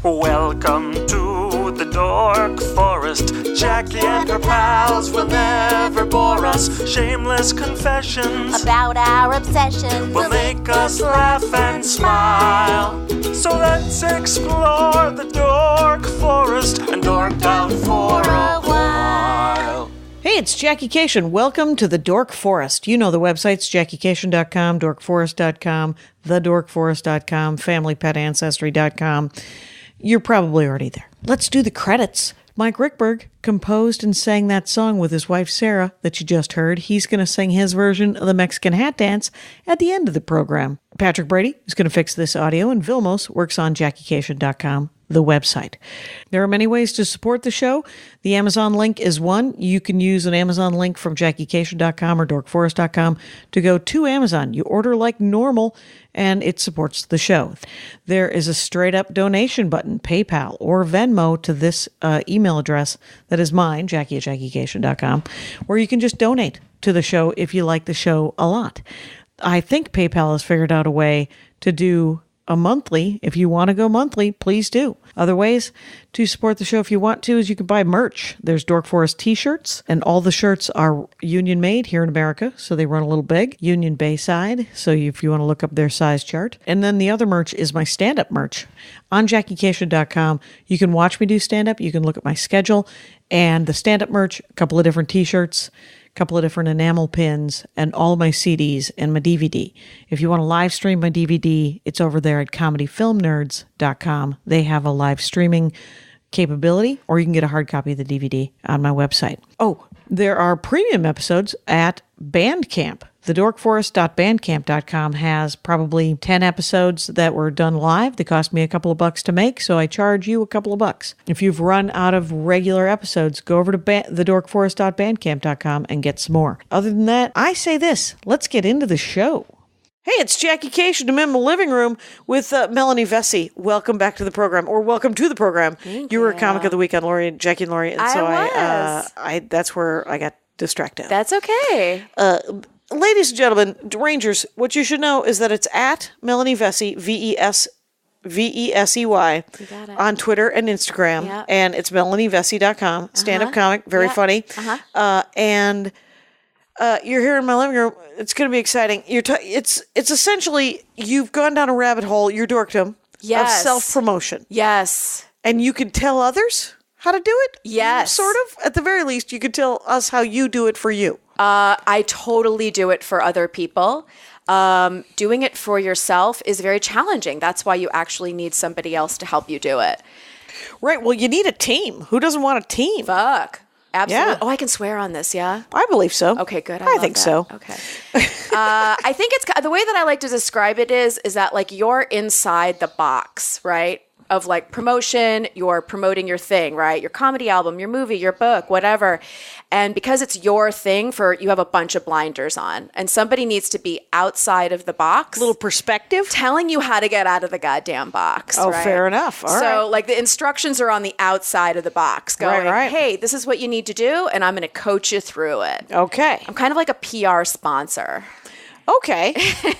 Welcome to the Dork Forest. Jackie and her pals will never bore us. Shameless confessions about our obsession will make us laugh and smile. So let's explore the Dork Forest and dork out for a while. Hey, it's Jackie Cation. Welcome to the Dork Forest. You know the websites, JackieCation.com, DorkForest.com, TheDorkForest.com, FamilyPetAncestry.com. You're probably already there. Let's do the credits. Mike Rickberg composed and sang that song with his wife, Sarah, that you just heard. He's going to sing his version of the Mexican hat dance at the end of the program. Patrick Brady is going to fix this audio, and Vilmos works on JackieCation.com, the website. There are many ways to support the show. The Amazon link is one. You can use an Amazon link from JackieCation.com or DorkForest.com to go to Amazon. You order like normal, and it supports the show. There is a straight-up donation button, PayPal or Venmo, to this email address that is mine, Jackie at JackieCation.com, where you can just donate to the show if you like the show a lot. I think PayPal has figured out a way to do a monthly. If you want to go monthly, please do. Other ways to support the show if you want to is you can buy merch. There's Dork Forest t-shirts, and all the shirts are union made here in America, so they run a little big. Union Bayside, so if you want to look up their size chart. And then the other merch is my stand-up merch. On JackieCation.com, you can watch me do stand-up, you can look at my schedule, and the stand-up merch, a couple of different t-shirts, couple of different enamel pins, and all of my CDs and my DVD. If you want to live stream my DVD, it's over there at comedyfilmnerds.com. They have a live streaming capability, or you can get a hard copy of the DVD on my website. Oh, there are premium episodes at Bandcamp. TheDorkForest.bandcamp.com has probably 10 episodes that were done live. They cost me a couple of bucks to make, so I charge you a couple of bucks. If you've run out of regular episodes, go over to TheDorkForest.bandcamp.com and get some more. Other than that, I say this, let's get into the show. Hey, it's Jackie Cation. I'm in my living room with Melanie Vesey. Welcome back to the program, or welcome to the program. Thank you were you. a comic of the week on Jackie and Laurie, and so I that's where I got distracted. That's okay. Ladies and gentlemen, Rangers, what you should know is that it's at Melanie Vesey, Vesey, on Twitter and Instagram. Yep. And it's melanievesey.com. Stand-up comic, very funny. And you're here in my living room. It's going to be exciting. It's essentially, you've gone down a rabbit hole, your dorkdom, of self-promotion. Yes. And you can tell others how to do it? Yes. Sort of. At the very least, you could tell us how you do it for you. I totally do it for other people. Doing it for yourself is very challenging. That's why you actually need somebody else to help you do it. Right. Well, you need a team. Who doesn't want a team? Fuck. Absolutely. Yeah. Oh, I can swear on this, yeah? I believe so. Okay, good. I think so. Okay. I think it's the way that I like to describe it is that like you're inside the box, right? Of like promotion, you're promoting your thing, right? Your comedy album, your movie, your book, whatever. And because it's your thing, you have a bunch of blinders on, and somebody needs to be outside of the box. Little perspective. Telling you how to get out of the goddamn box. Oh, right? fair enough. All right. So like the instructions are on the outside of the box going, right. Hey, this is what you need to do, and I'm going to coach you through it. Okay. I'm kind of like a PR sponsor. Okay.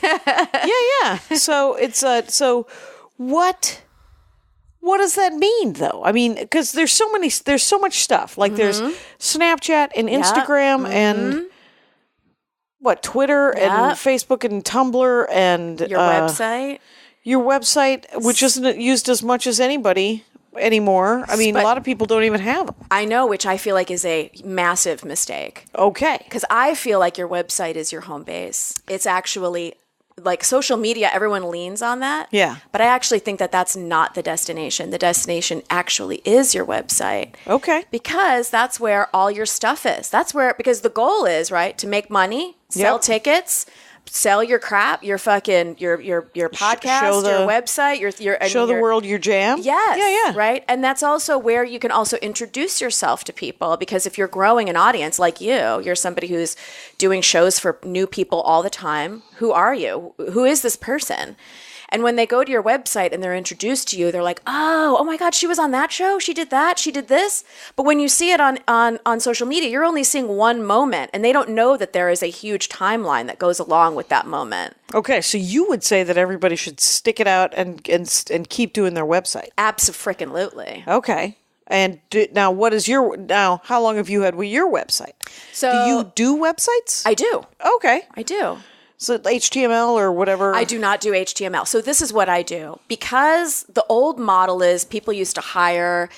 yeah. So it's what does that mean, though? I mean, because there's so much stuff. Like there's Snapchat and Instagram and Twitter and Facebook and Tumblr and your website. Your website, which isn't used as much as anybody anymore. I mean, a lot of people don't even have them. I know, which I feel like is a massive mistake. Okay. Because I feel like your website is your home base. It's actually like social media, everyone leans on that. Yeah. But I actually think that that's not the destination. The destination actually is your website. Okay. Because that's where all your stuff is. Because the goal is, right, to make money, sell tickets, sell your crap, your fucking your podcast, your website, show the world your jam. Yes. Yeah. Right. And that's also where you can also introduce yourself to people, because if you're growing an audience like you're somebody who's doing shows for new people all the time. Who are you? Who is this person? And when they go to your website and they're introduced to you, they're like, oh my God, she was on that show. She did that. She did this. But when you see it on social media, you're only seeing one moment, and they don't know that there is a huge timeline that goes along with that moment. Okay, so you would say that everybody should stick it out and keep doing their website. Abso-freaking-lutely. Okay. And now, how long have you had with your website? So do you do websites? I do. Okay. I do. So HTML or whatever? I do not do HTML. So this is what I do. Because the old model is people used to hire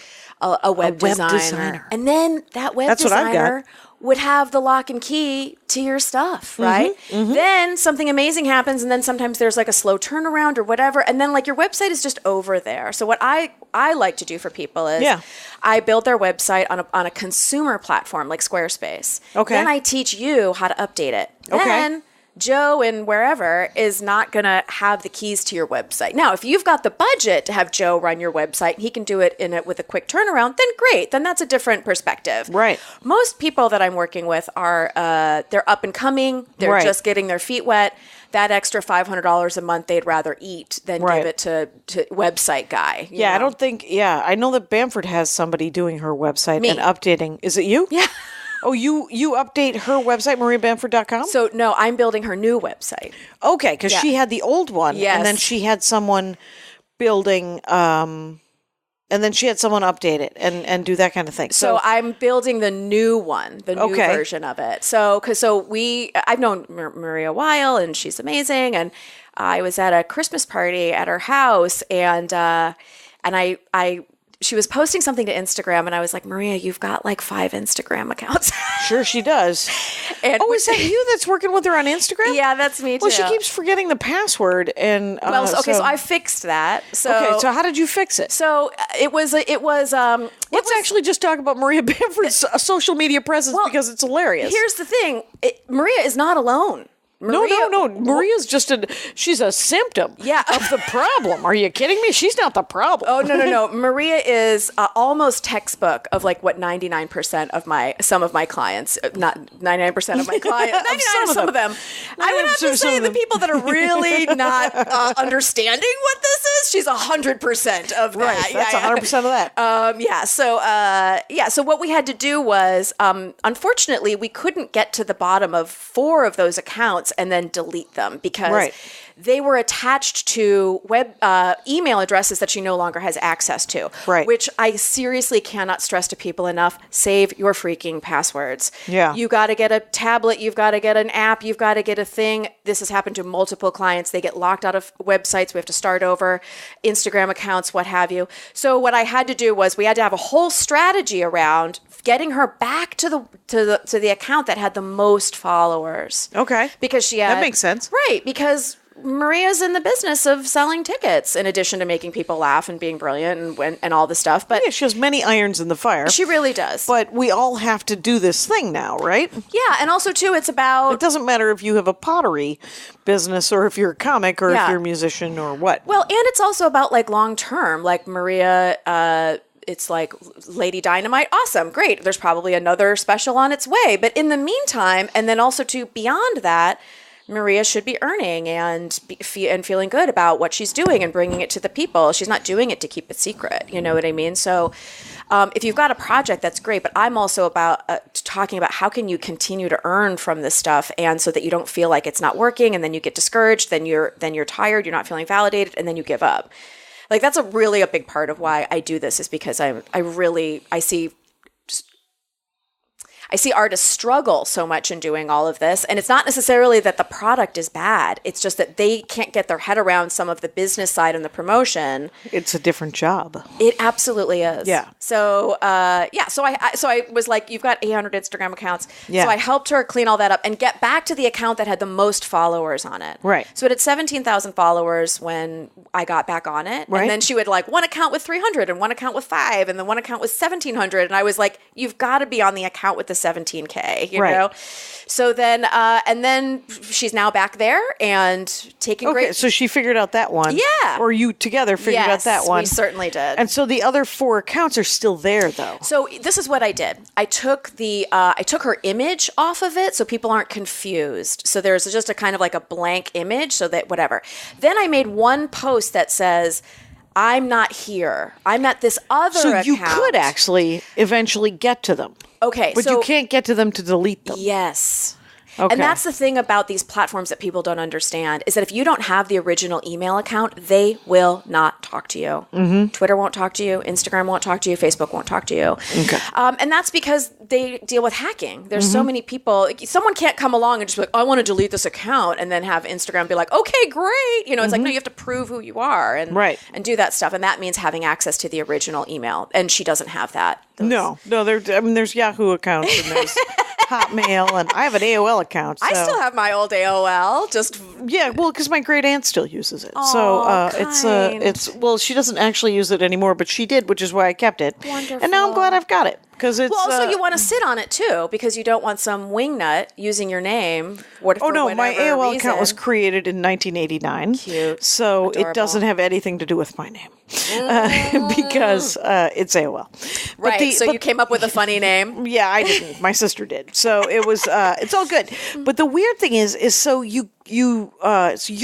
a web designer. And then that web designer would have the lock and key to your stuff, right? Then something amazing happens, and then sometimes there's like a slow turnaround or whatever, and then like your website is just over there. So what I like to do for people is I build their website on a consumer platform like Squarespace. Okay. Then I teach you how to update it. Okay. Then Joe in wherever is not going to have the keys to your website. Now, if you've got the budget to have Joe run your website and he can do it with a quick turnaround, then great. Then that's a different perspective. Right. Most people that I'm working with are, they're up and coming. They're just getting their feet wet. That extra $500 a month they'd rather eat than give it to website guy. You know? I know that Bamford has somebody doing her website and updating. Is it you? Yeah. Oh, you update her website, mariabamford.com? So, no, I'm building her new website. Okay, because she had the old one. Yes. And then she had someone building, and then she had someone update it and do that kind of thing. So I'm building the new one, the new version of it. I've known Maria a while, and she's amazing. And I was at a Christmas party at her house, and she was posting something to Instagram, and I was like, Maria, you've got like 5 Instagram accounts. Sure she does. And is that you that's working with her on Instagram? Yeah, that's me too. Well, she keeps forgetting the password. And so I fixed that. So how did you fix it? So let's actually just talk about Maria Bamford's social media presence because it's hilarious. Here's the thing. Maria is not alone. No. Maria's she's a symptom of the problem. Are you kidding me? She's not the problem. Oh, no. Maria is almost textbook of like what 99% of some of my clients, not 99% of my clients, 99% of some of them. I would have to say the people that are really not understanding what this is, she's 100% of that. Right, that's 100% of that. So what we had to do was, unfortunately, we couldn't get to the bottom of 4 of those accounts and then delete them because they were attached to email addresses that she no longer has access to, which I seriously cannot stress to people enough. Save your freaking passwords. Yeah. You got to get a tablet. You've got to get an app. You've got to get a thing. This has happened to multiple clients. They get locked out of websites. We have to start over, Instagram accounts, what have you. So what I had to do was we had to have a whole strategy around getting her back to the account that had the most followers. Okay. Because that makes sense. Right. Because Maria's in the business of selling tickets in addition to making people laugh and being brilliant and all the stuff. But she has many irons in the fire. She really does. But we all have to do this thing now, right? Yeah. And also, too, it's about... It doesn't matter if you have a pottery business or if you're a comic or if you're a musician or what. Well, and it's also about like long term. Like Maria... it's like Lady Dynamite. Awesome. Great. There's probably another special on its way. But in the meantime, and then also beyond that, Maria should be earning and feeling good about what she's doing and bringing it to the people. She's not doing it to keep it secret. You know what I mean? So if you've got a project, that's great. But I'm also about talking about how can you continue to earn from this stuff, and so that you don't feel like it's not working, and then you get discouraged, then you're tired, you're not feeling validated, and then you give up. Like that's a big part of why I do this, is because I see artists struggle so much in doing all of this. And it's not necessarily that the product is bad. It's just that they can't get their head around some of the business side and the promotion. It's a different job. It absolutely is. Yeah. So, So I was like, you've got 800 Instagram accounts. Yeah. So I helped her clean all that up and get back to the account that had the most followers on it. Right. So it had 17,000 followers when I got back on it. Right. And then she would like one account with 300 and one account with 5 and then one account with 1,700. And I was like, you've got to be on the account with the 17K, you Right. know? So then, and then she's now back there and taking great. So she figured out that one. Yeah. Or you together figured out that one. We certainly did. And so the other 4 accounts are still there, though. So this is what I did. I took her image off of it so people aren't confused. So there's just a kind of like a blank image so that whatever. Then I made one post that says, I'm not here. I'm at this other account. So you could actually eventually get to them. Okay. But you can't get to them to delete them. Yes. Okay. And that's the thing about these platforms that people don't understand is that if you don't have the original email account, they will not talk to you. Mm-hmm. Twitter won't talk to you. Instagram won't talk to you. Facebook won't talk to you. Okay. And that's because they deal with hacking. There's so many people. Someone can't come along and just be like, I want to delete this account and then have Instagram be like, okay, great. You know, it's like, no, you have to prove who you are and do that stuff. And that means having access to the original email. And she doesn't have that. No, there's Yahoo accounts and there's Hotmail, and I have an AOL account. So. I still have my old AOL. Because my great aunt still uses it. Oh, it's she doesn't actually use it anymore, but she did, which is why I kept it. Wonderful. And now I'm glad I've got it because it's. Well, also you want to sit on it too because you don't want some wingnut using your name. My AOL account was created in 1989. Cute. So Adorable. it doesn't have anything to do with my name because it's AOL. Right. So you came up with a funny name. Yeah, I didn't. My sister did. So it was. It's all good. But the weird thing is so you're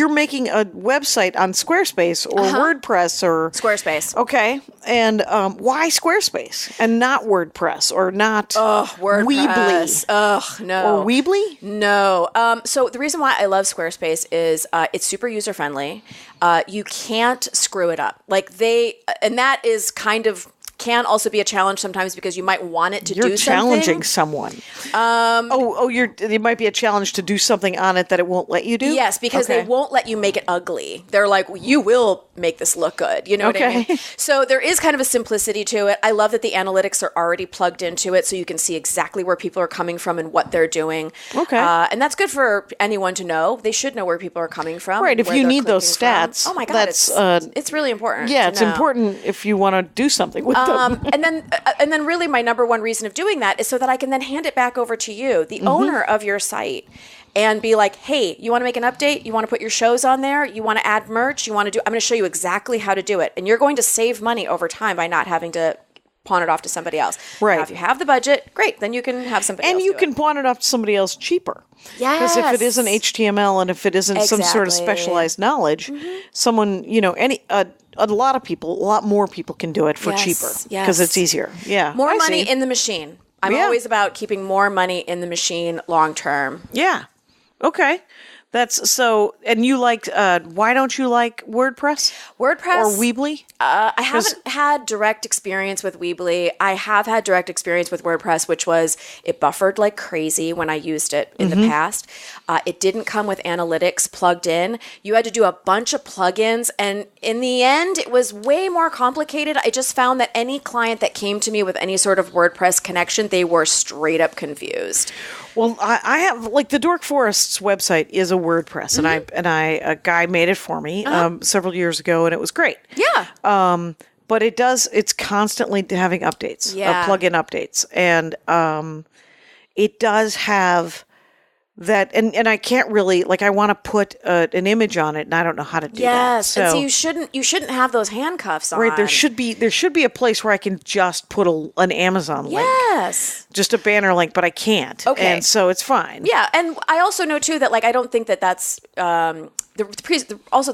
making a website on Squarespace or WordPress or Squarespace. Okay, and why Squarespace and not WordPress or not WordPress? Weebly? No. Or Weebly? No. So the reason why I love Squarespace is it's super user friendly. You can't screw it up. And that is kind of can also be a challenge sometimes because you might want it to do something. You're challenging someone. It might be a challenge to do something on it that it won't let you do? Yes, because they won't let you make it ugly. They're like, you will make this look good. You know what I mean? So there is kind of a simplicity to it. I love that the analytics are already plugged into it so you can see exactly where people are coming from and what they're doing. Okay. And that's good for anyone to know. They should know where people are coming from. Right, if you need those stats. Oh my God, it's really important. Yeah, it's important if you want to do something with them. And then really my number one reason of doing that is so that I can then hand it back over to you, the owner of your site, and be like, hey, you want to make an update? You want to put your shows on there? You want to add merch? I'm going to show you exactly how to do it. And you're going to save money over time by not having to pawn it off to somebody else. Right. Now, if you have the budget, great. Then you can have somebody else. And you can pawn it off to somebody else cheaper. Yes. Because if it isn't HTML and if it isn't some sort of specialized knowledge, someone, a lot more people can do it for cheaper because it's easier. Yeah. More money in the machine. I'm always about keeping more money in the machine long term. Yeah. Okay. That's so, and you liked, why don't you like WordPress? WordPress. Or Weebly? I haven't had direct experience with Weebly. I have had direct experience with WordPress, which was it buffered like crazy when I used it in the past. It didn't come with analytics plugged in. You had to do a bunch of plugins. And in the end, it was way more complicated. I just found that any client that came to me with any sort of WordPress connection, they were straight up confused. Well, I have the Dork Forest's website is a WordPress, and a guy made it for me several years ago, and it was great. Yeah. But it's constantly having updates, plugin updates, and it does have that, and I can't really I want to put an image on it, and I don't know how to do that. Yes, and so you shouldn't have those handcuffs on. Right, there should be a place where I can just put an Amazon link. Yes, just a banner link, but I can't. Okay, and so it's fine. Yeah, and I also know too that I don't think that's.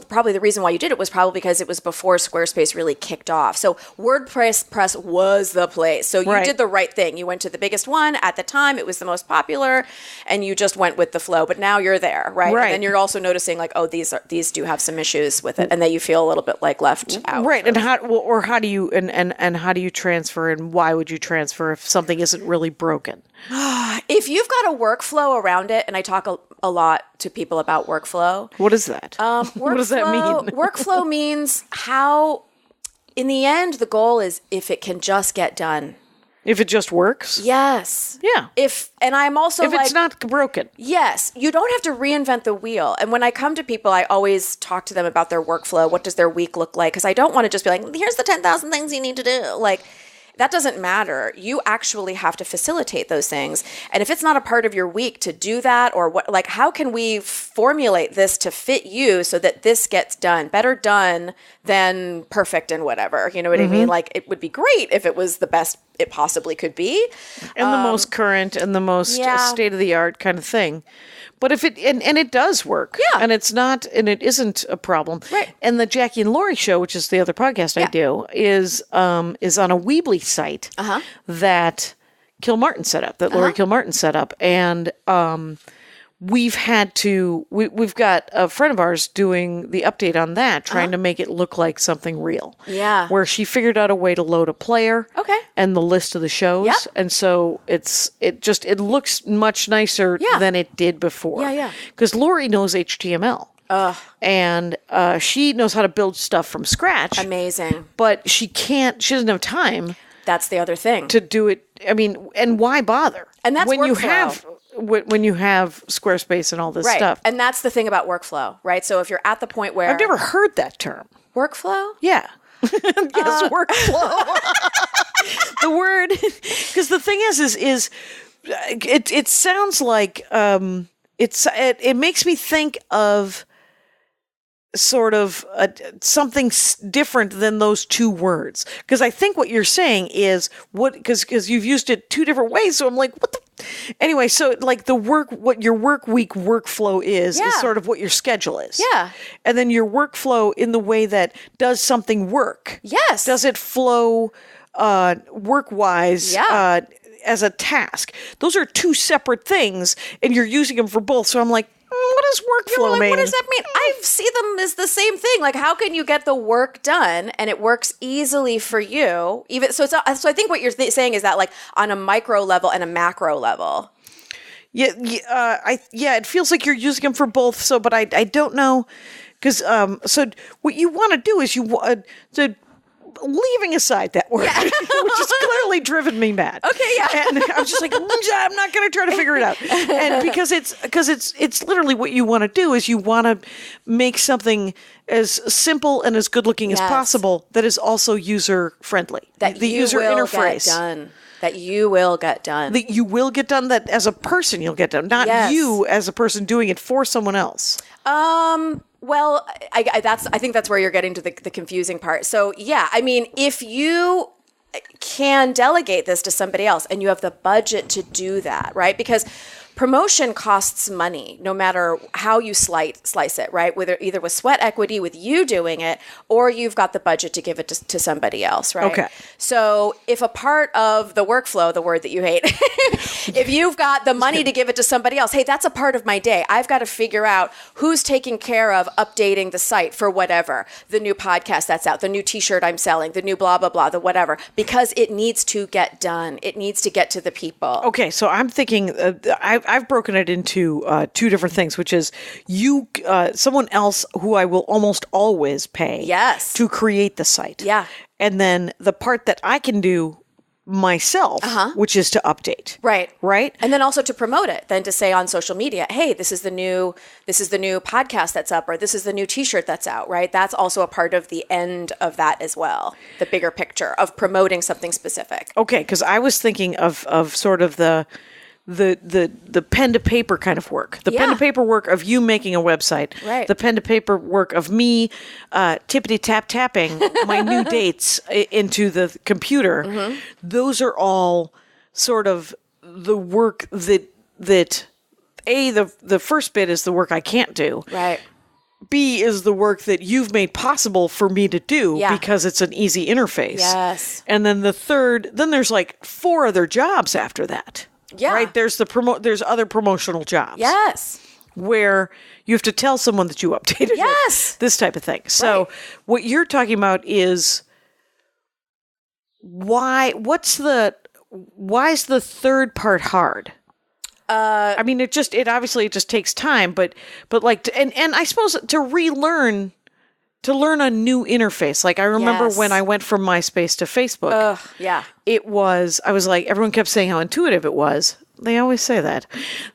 Probably the reason why you did it was probably because it was before Squarespace really kicked off. So WordPress was the place. So you did the right thing. You went to the biggest one at the time. It was the most popular, and you just went with the flow. But now you're there, right? And then you're also noticing these do have some issues with it, and that you feel a little bit left out. Right. And how do you and how do you transfer, and why would you transfer if something isn't really broken? If you've got a workflow around it, and I talk a lot to people about workflow. What is that? What does that mean? Workflow means how, in the end, the goal is if it can just get done. If it just works? Yes. Yeah. And I'm also if it's not broken. Yes. You don't have to reinvent the wheel. And when I come to people, I always talk to them about their workflow. What does their week look like? Because I don't want to just be like, here's the 10,000 things you need to do. That doesn't matter. You actually have to facilitate those things. And if it's not a part of your week to do that, or what, like, how can we formulate this to fit you so that this gets done? Better done than perfect and whatever. You know what I mean? Like, it would be great if it was the best it possibly could be. And the most current and the most state of the art kind of thing. But if it, and it does work. Yeah. And it's not, and it isn't a problem. Right. And the Jackie and Laurie show, which is the other podcast I do, is on a Weebly site that Kilmartin set up, that Laurie Kilmartin set up. And we've got a friend of ours doing the update on that, trying to make it look like something real. Yeah. Where she figured out a way to load a player. Okay. And the list of the shows. Yep. And so it looks much nicer than it did before. Yeah, yeah. Because Laurie knows HTML. And she knows how to build stuff from scratch. Amazing. But she doesn't have time That's the other thing. to do it. I mean, and why bother? And that's when workflow. when you have Squarespace and all this Right. stuff. And that's the thing about workflow, right? So if you're at the point where I've never heard that term. workflow? Yeah. Yes, workflow. The word, because the thing is it sounds like it makes me think of sort of something different than those two words. Because I think what you're saying is because you've used it two different ways. So I'm like, what the? Anyway, so like what your work week workflow is sort of what your schedule is. Yeah. And then your workflow in the way that does something work. Yes. Does it flow work-wise as a task? Those are two separate things, and you're using them for both. So I'm like, what does workflow mean? What does that mean? I see them as the same thing. Like, how can you get the work done and it works easily for you? Even so, so I think what you're saying is that, like, on a micro level and a macro level. Yeah, it feels like you're using them for both. So, but I don't know, because so what you want to do is leaving aside that word, which has clearly driven me mad. Okay, yeah. And I'm just like, I'm not going to try to figure it out. And because it's literally what you want to do is you want to make something as simple and as good looking as possible that is also user friendly. That the user interface. That you will get done. That you will get done. That as a person you'll get done, not you as a person doing it for someone else. Well, I think that's where you're getting to the confusing part. So, yeah, I mean, if you can delegate this to somebody else and you have the budget to do that, right? Because promotion costs money, no matter how you slice it, right? Either with sweat equity, with you doing it, or you've got the budget to give it to somebody else, right? Okay. So if a part of the workflow, the word that you hate, if you've got the money to give it to somebody else, hey, that's a part of my day. I've got to figure out who's taking care of updating the site for whatever, the new podcast that's out, the new t-shirt I'm selling, the new blah, blah, blah, the whatever, because it needs to get done. It needs to get to the people. Okay, so I'm thinking, I've broken it into two different things, which is someone else who I will almost always pay to create the site. Yeah. And then the part that I can do myself, which is to update. Right. And then also to promote it, then to say on social media, hey, this is the new podcast that's up, or this is the new t-shirt that's out, right? That's also a part of the end of that as well. The bigger picture of promoting something specific. Okay, because I was thinking of sort of the pen to paper kind of work, the pen to paper work of you making a website, right? The pen to paper work of me tippity tapping my new dates into the computer. Mm-hmm. Those are all sort of the work that the first bit is the work I can't do, right? B is the work that you've made possible for me to do because it's an easy interface. Yes. And then the third, then there's like 4 other jobs after that. Yeah. Right? There's there's other promotional jobs. Yes. Where you have to tell someone that you updated it. This type of thing. So what you're talking about is why is the third part hard? I mean, it obviously just takes time, but like, and I suppose to learn a new interface. Like I remember when I went from MySpace to Facebook, I was like, everyone kept saying how intuitive it was. They always say that.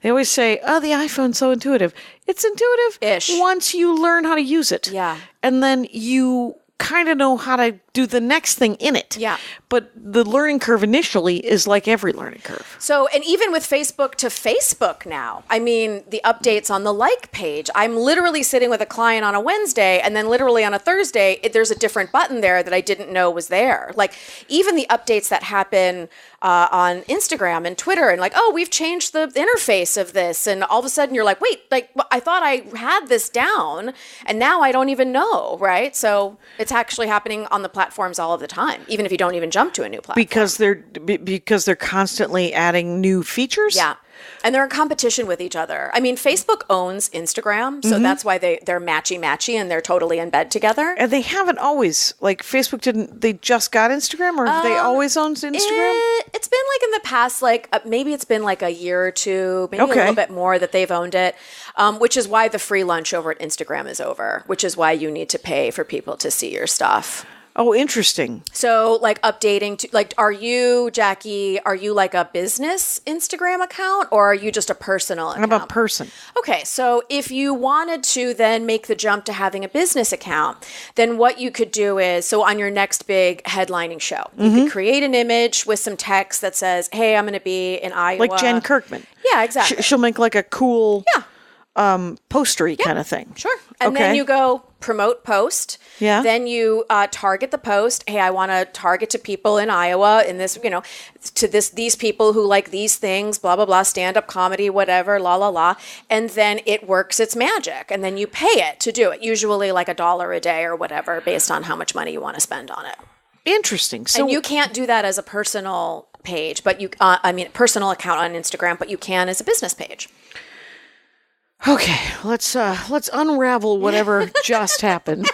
They always say, oh, the iPhone's so intuitive. It's intuitive-ish once you learn how to use it. Yeah. And then you kind of know how to do the next thing in it. Yeah. But the learning curve initially is like every learning curve. So, and even with Facebook to Facebook now, I mean, the updates on the like page, I'm literally sitting with a client on a Wednesday, and then literally on a Thursday, there's a different button there that I didn't know was there. Like, even the updates that happen on Instagram and Twitter, and like, oh, we've changed the interface of this. And all of a sudden you're like, wait, like, I thought I had this down, and now I don't even know, right? So it's actually happening on the platforms all of the time, even if you don't even jump to a new platform. Because they're constantly adding new features? Yeah. And they're in competition with each other. I mean, Facebook owns Instagram, so that's why they're matchy-matchy and they're totally in bed together. And they haven't always, like Facebook they just got Instagram, or have they always owned Instagram? It's been like in the past, like maybe it's been like a year or two, maybe a little bit more that they've owned it, which is why the free lunch over at Instagram is over, which is why you need to pay for people to see your stuff. Oh, interesting. So like updating to like, Jackie, are you like a business Instagram account, or are you just a personal account? I'm a person. Okay. So if you wanted to then make the jump to having a business account, then what you could do is, so on your next big headlining show, you could create an image with some text that says, hey, I'm going to be in Iowa. Like Jen Kirkman. Yeah, exactly. She'll make like a cool postery kind of thing. Sure. And then you go promote post. Yeah. Then you target the post. Hey, I want to target to people in Iowa in this, to these people who like these things, blah, blah, blah, stand-up comedy, whatever, la, la, la. And then it works its magic. And then you pay it to do it, usually like $1 a day or whatever, based on how much money you want to spend on it. Interesting. So and you can't do that as a personal page, but personal account on Instagram, but you can as a business page. Okay, let's unravel whatever just happened.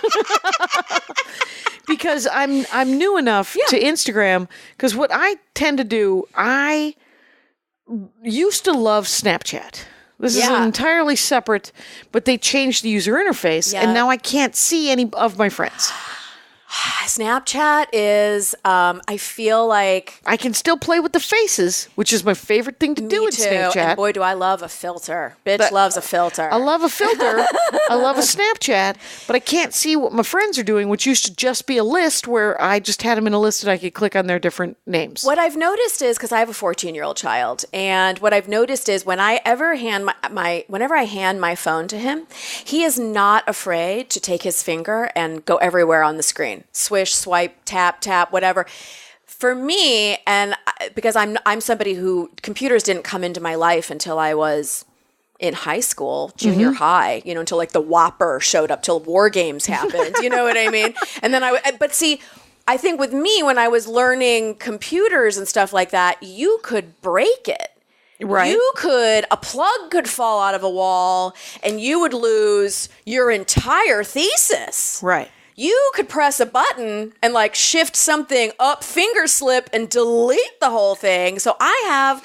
Because I'm new enough to Instagram, because what I tend to do, I used to love Snapchat. This is entirely separate, but they changed the user interface, and now I can't see any of my friends. Snapchat is, I feel like... I can still play with the faces, which is my favorite thing to do in Snapchat. And boy, do I love a filter. Bitch loves a filter. I love a filter. I love a Snapchat, but I can't see what my friends are doing, which used to just be a list where I just had them in a list and I could click on their different names. What I've noticed is, because I have a 14-year-old child, and what I've noticed is whenever I hand my phone to him, he is not afraid to take his finger and go everywhere on the screen. Swish, swipe, tap, whatever. For me, and because I'm somebody who computers didn't come into my life until I was in high school, junior high, until like the Whopper showed up, till War Games happened. You know what I mean? And then but see, I think with me, when I was learning computers and stuff like that, you could break it. Right. A plug could fall out of a wall and you would lose your entire thesis. Right. You could press a button and like shift something up, finger slip, and delete the whole thing. So I have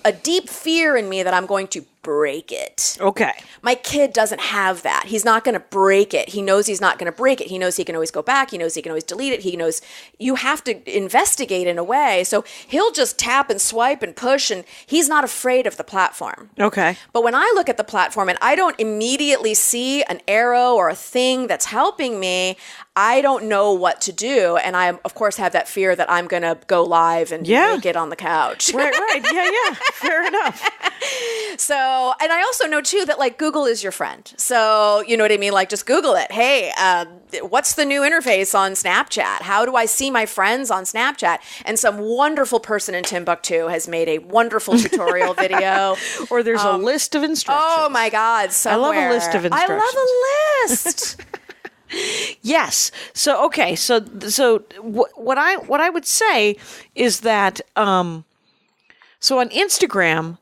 a deep fear in me that I'm going to break it. Okay. My kid doesn't have that. He's not going to break it. He knows he's not going to break it. He knows he can always go back. He knows he can always delete it. He knows you have to investigate in a way. So he'll just tap and swipe and push, and he's not afraid of the platform. Okay. But when I look at the platform and I don't immediately see an arrow or a thing that's helping me, I don't know what to do. And I, of course, have that fear that I'm going to go live and naked on the couch. Right. Yeah. Fair enough. So, and I also know too that like Google is your friend. So, you know what I mean? Like just Google it. Hey, what's the new interface on Snapchat? How do I see my friends on Snapchat? And some wonderful person in Timbuktu has made a wonderful tutorial video. Or there's a list of instructions. Oh my God. Somewhere. I love a list of instructions. I love a list. Yes. So, okay. So what I would say is that, so on Instagram,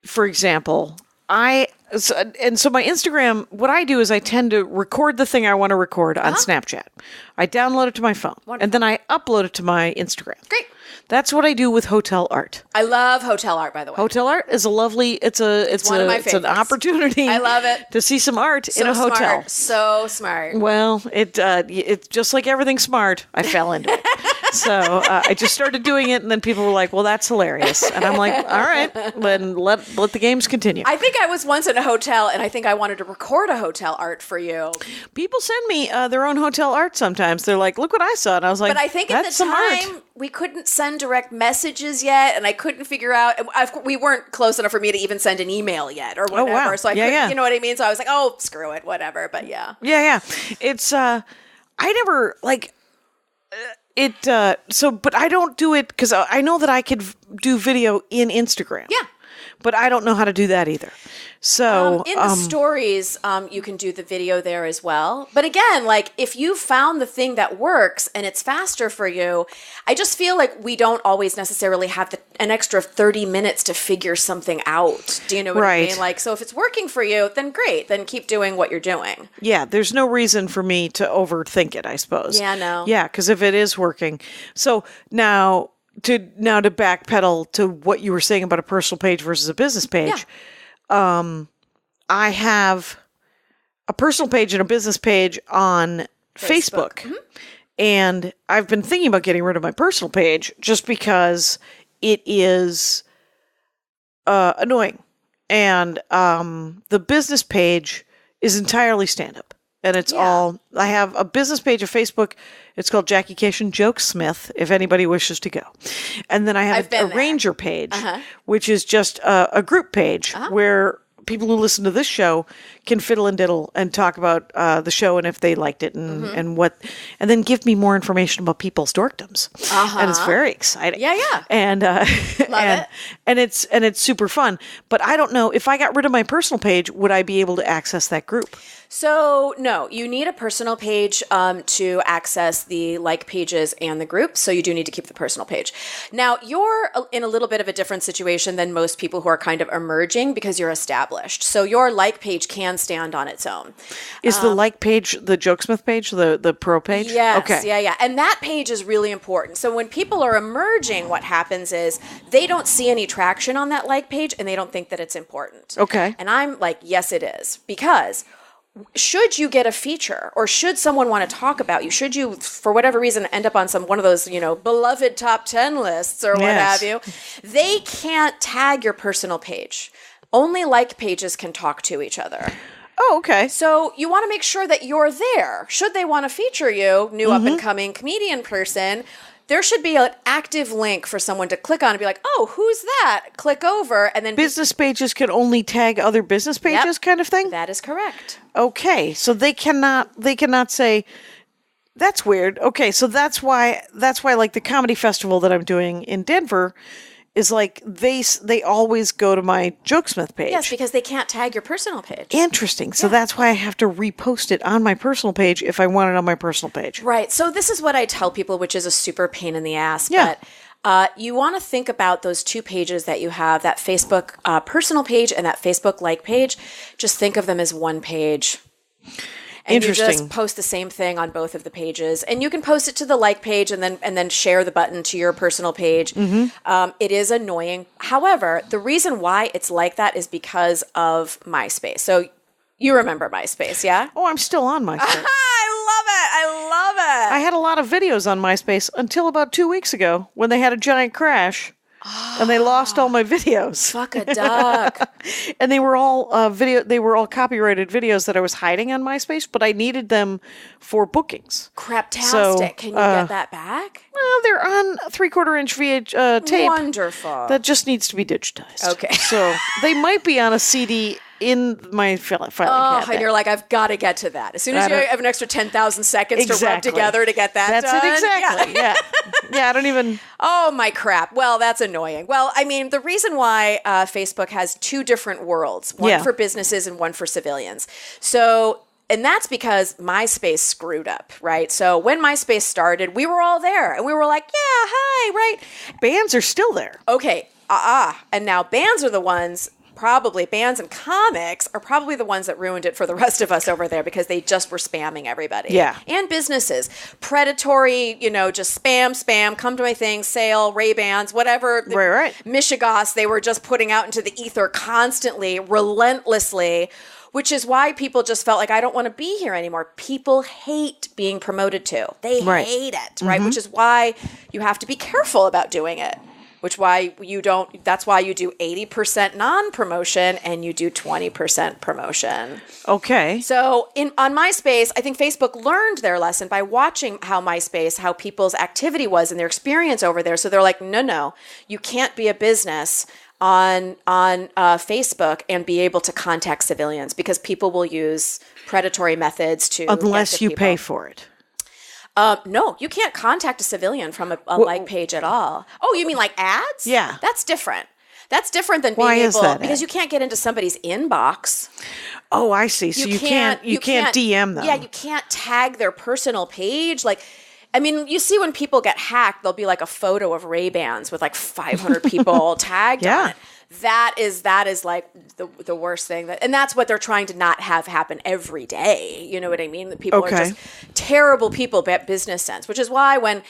for example, my Instagram, what I do is I tend to record the thing I want to record on Snapchat. I download it to my phone, and then I upload it to my Instagram. Great. That's what I do with hotel art. I love hotel art, by the way. Hotel art is a lovely, it's an opportunity. I love it. To see some art in a hotel. Smart. So smart. Well, it's just like everything smart. I fell into it. So I just started doing it, and then people were like, well, that's hilarious. And I'm like, all right, then let the games continue. I think I was once in a hotel, and I think I wanted to record a hotel art for you. People send me their own hotel art sometimes. They're like, look what I saw. And I was like, But I think at that's the some art. time, we couldn't send direct messages yet, and I couldn't figure out. We weren't close enough for me to even send an email yet or whatever. wow. So I Yeah, couldn't, yeah. you know what I mean? So I was like, oh, screw it, whatever. But yeah. Yeah. It's, I never, like, but I don't do it because I know that I could do video in Instagram. Yeah. But I don't know how to do that either. So In the stories, you can do the video there as well. But again, like if you found the thing that works and it's faster for you, I just feel like we don't always necessarily have an extra 30 minutes to figure something out. Do you know what I mean? Like, so if it's working for you, then great. Then keep doing what you're doing. Yeah, there's no reason for me to overthink it, I suppose. Yeah, no. Yeah, because if it is working. So now to backpedal to what you were saying about a personal page versus a business page. Yeah. I have a personal page and a business page on Facebook. Mm-hmm. And I've been thinking about getting rid of my personal page just because it is annoying. And the business page is entirely stand-up. And it's all, I have a business page of Facebook. It's called Jackie Cation Jokesmith, if anybody wishes to go. And then I have a Ranger page, which is just a group page where people who listen to this show can fiddle and diddle and talk about the show and if they liked it and and then give me more information about people's dorkdoms. And it's very exciting. Yeah. And Love it. And it's super fun. But I don't know if I got rid of my personal page, would I be able to access that group? So no, you need a personal page to access the like pages and the group. So you do need to keep the personal page. Now you're in a little bit of a different situation than most people who are kind of emerging because you're established. So your like page can stand on its own. Is the like page the Jokesmith page, the pro page? Yes. Okay. Yeah. And that page is really important. So when people are emerging, what happens is they don't see any traction on that like page and they don't think that it's important. Okay. And I'm like, yes, it is. Because should you get a feature or should someone want to talk about you, should you, for whatever reason, end up on one of those, beloved top 10 lists or what have you, they can't tag your personal page. Only like pages can talk to each other. Oh, okay. So you want to make sure that you're there. Should they want to feature you, new up-and-coming comedian person, there should be an active link for someone to click on and be like, oh, who's that? Click over, and then business pages can only tag other business pages, kind of thing? That is correct. Okay, so they cannot say, that's weird. Okay, so that's why like the comedy festival that I'm doing in Denver is like they always go to my Jokesmith page. Yes, because they can't tag your personal page. Interesting. So that's why I have to repost it on my personal page if I want it on my personal page. Right. So this is what I tell people, which is a super pain in the ass. Yeah. But you want to think about those two pages that you have, that Facebook personal page and that Facebook like page. Just think of them as one page. And Interesting. You just post the same thing on both of the pages. And you can post it to the like page and then share the button to your personal page. It is annoying. However, the reason why it's like that is because of Myspace. So you remember Myspace, yeah? Oh, I'm still on MySpace. I love it. I had a lot of videos on MySpace until about 2 weeks ago when they had a giant crash. And they lost all my videos. Fuck a duck. And they were all they were all copyrighted videos that I was hiding on MySpace, but I needed them for bookings. Craptastic. So, Can you get that back? Well, they're on 3/4-inch tape. Wonderful. That just needs to be digitized. Okay. So they might be on a CD in my filing cabinet. And you're like, I've got to get to that. As soon as you have an extra 10,000 seconds to rub together to get that That's done. it exactly. Yeah. I don't even... Oh, my crap. Well, that's annoying. Well, I mean, the reason why Facebook has two different worlds, one for businesses and one for civilians. So... And that's because MySpace screwed up, right? So when MySpace started, we were all there. And we were like, yeah, hi, right? Bands are still there. Okay, And now bands are the ones... bands and comics are probably the ones that ruined it for the rest of us over there because they just were spamming everybody. Yeah. And businesses. Predatory, just spam, come to my thing, sale, Ray-Bans, whatever. Right. Michigas they were just putting out into the ether constantly, relentlessly, which is why people just felt like, I don't want to be here anymore. People hate being promoted to. They hate it, right? Which is why you have to be careful about doing it. That's why you do 80% non-promotion and you do 20% promotion. Okay. So on MySpace, I think Facebook learned their lesson by watching how people's activity was and their experience over there. So they're like, no, you can't be a business on Facebook and be able to contact civilians because people will use predatory methods to unless you people. pay for it. No, you can't contact a civilian from a like page at all. Oh, you mean like ads? Yeah. That's different. That's different than being Why is that? Because you can't get into somebody's inbox. Oh, I see. So you can't DM them. Yeah, you can't tag their personal page. Like, I mean, you see when people get hacked, there'll be like a photo of Ray-Bans with like 500 people tagged on it. That is like the worst thing. And that's what they're trying to not have happen every day. You know what I mean? The people are just terrible people, but business sense, which is why when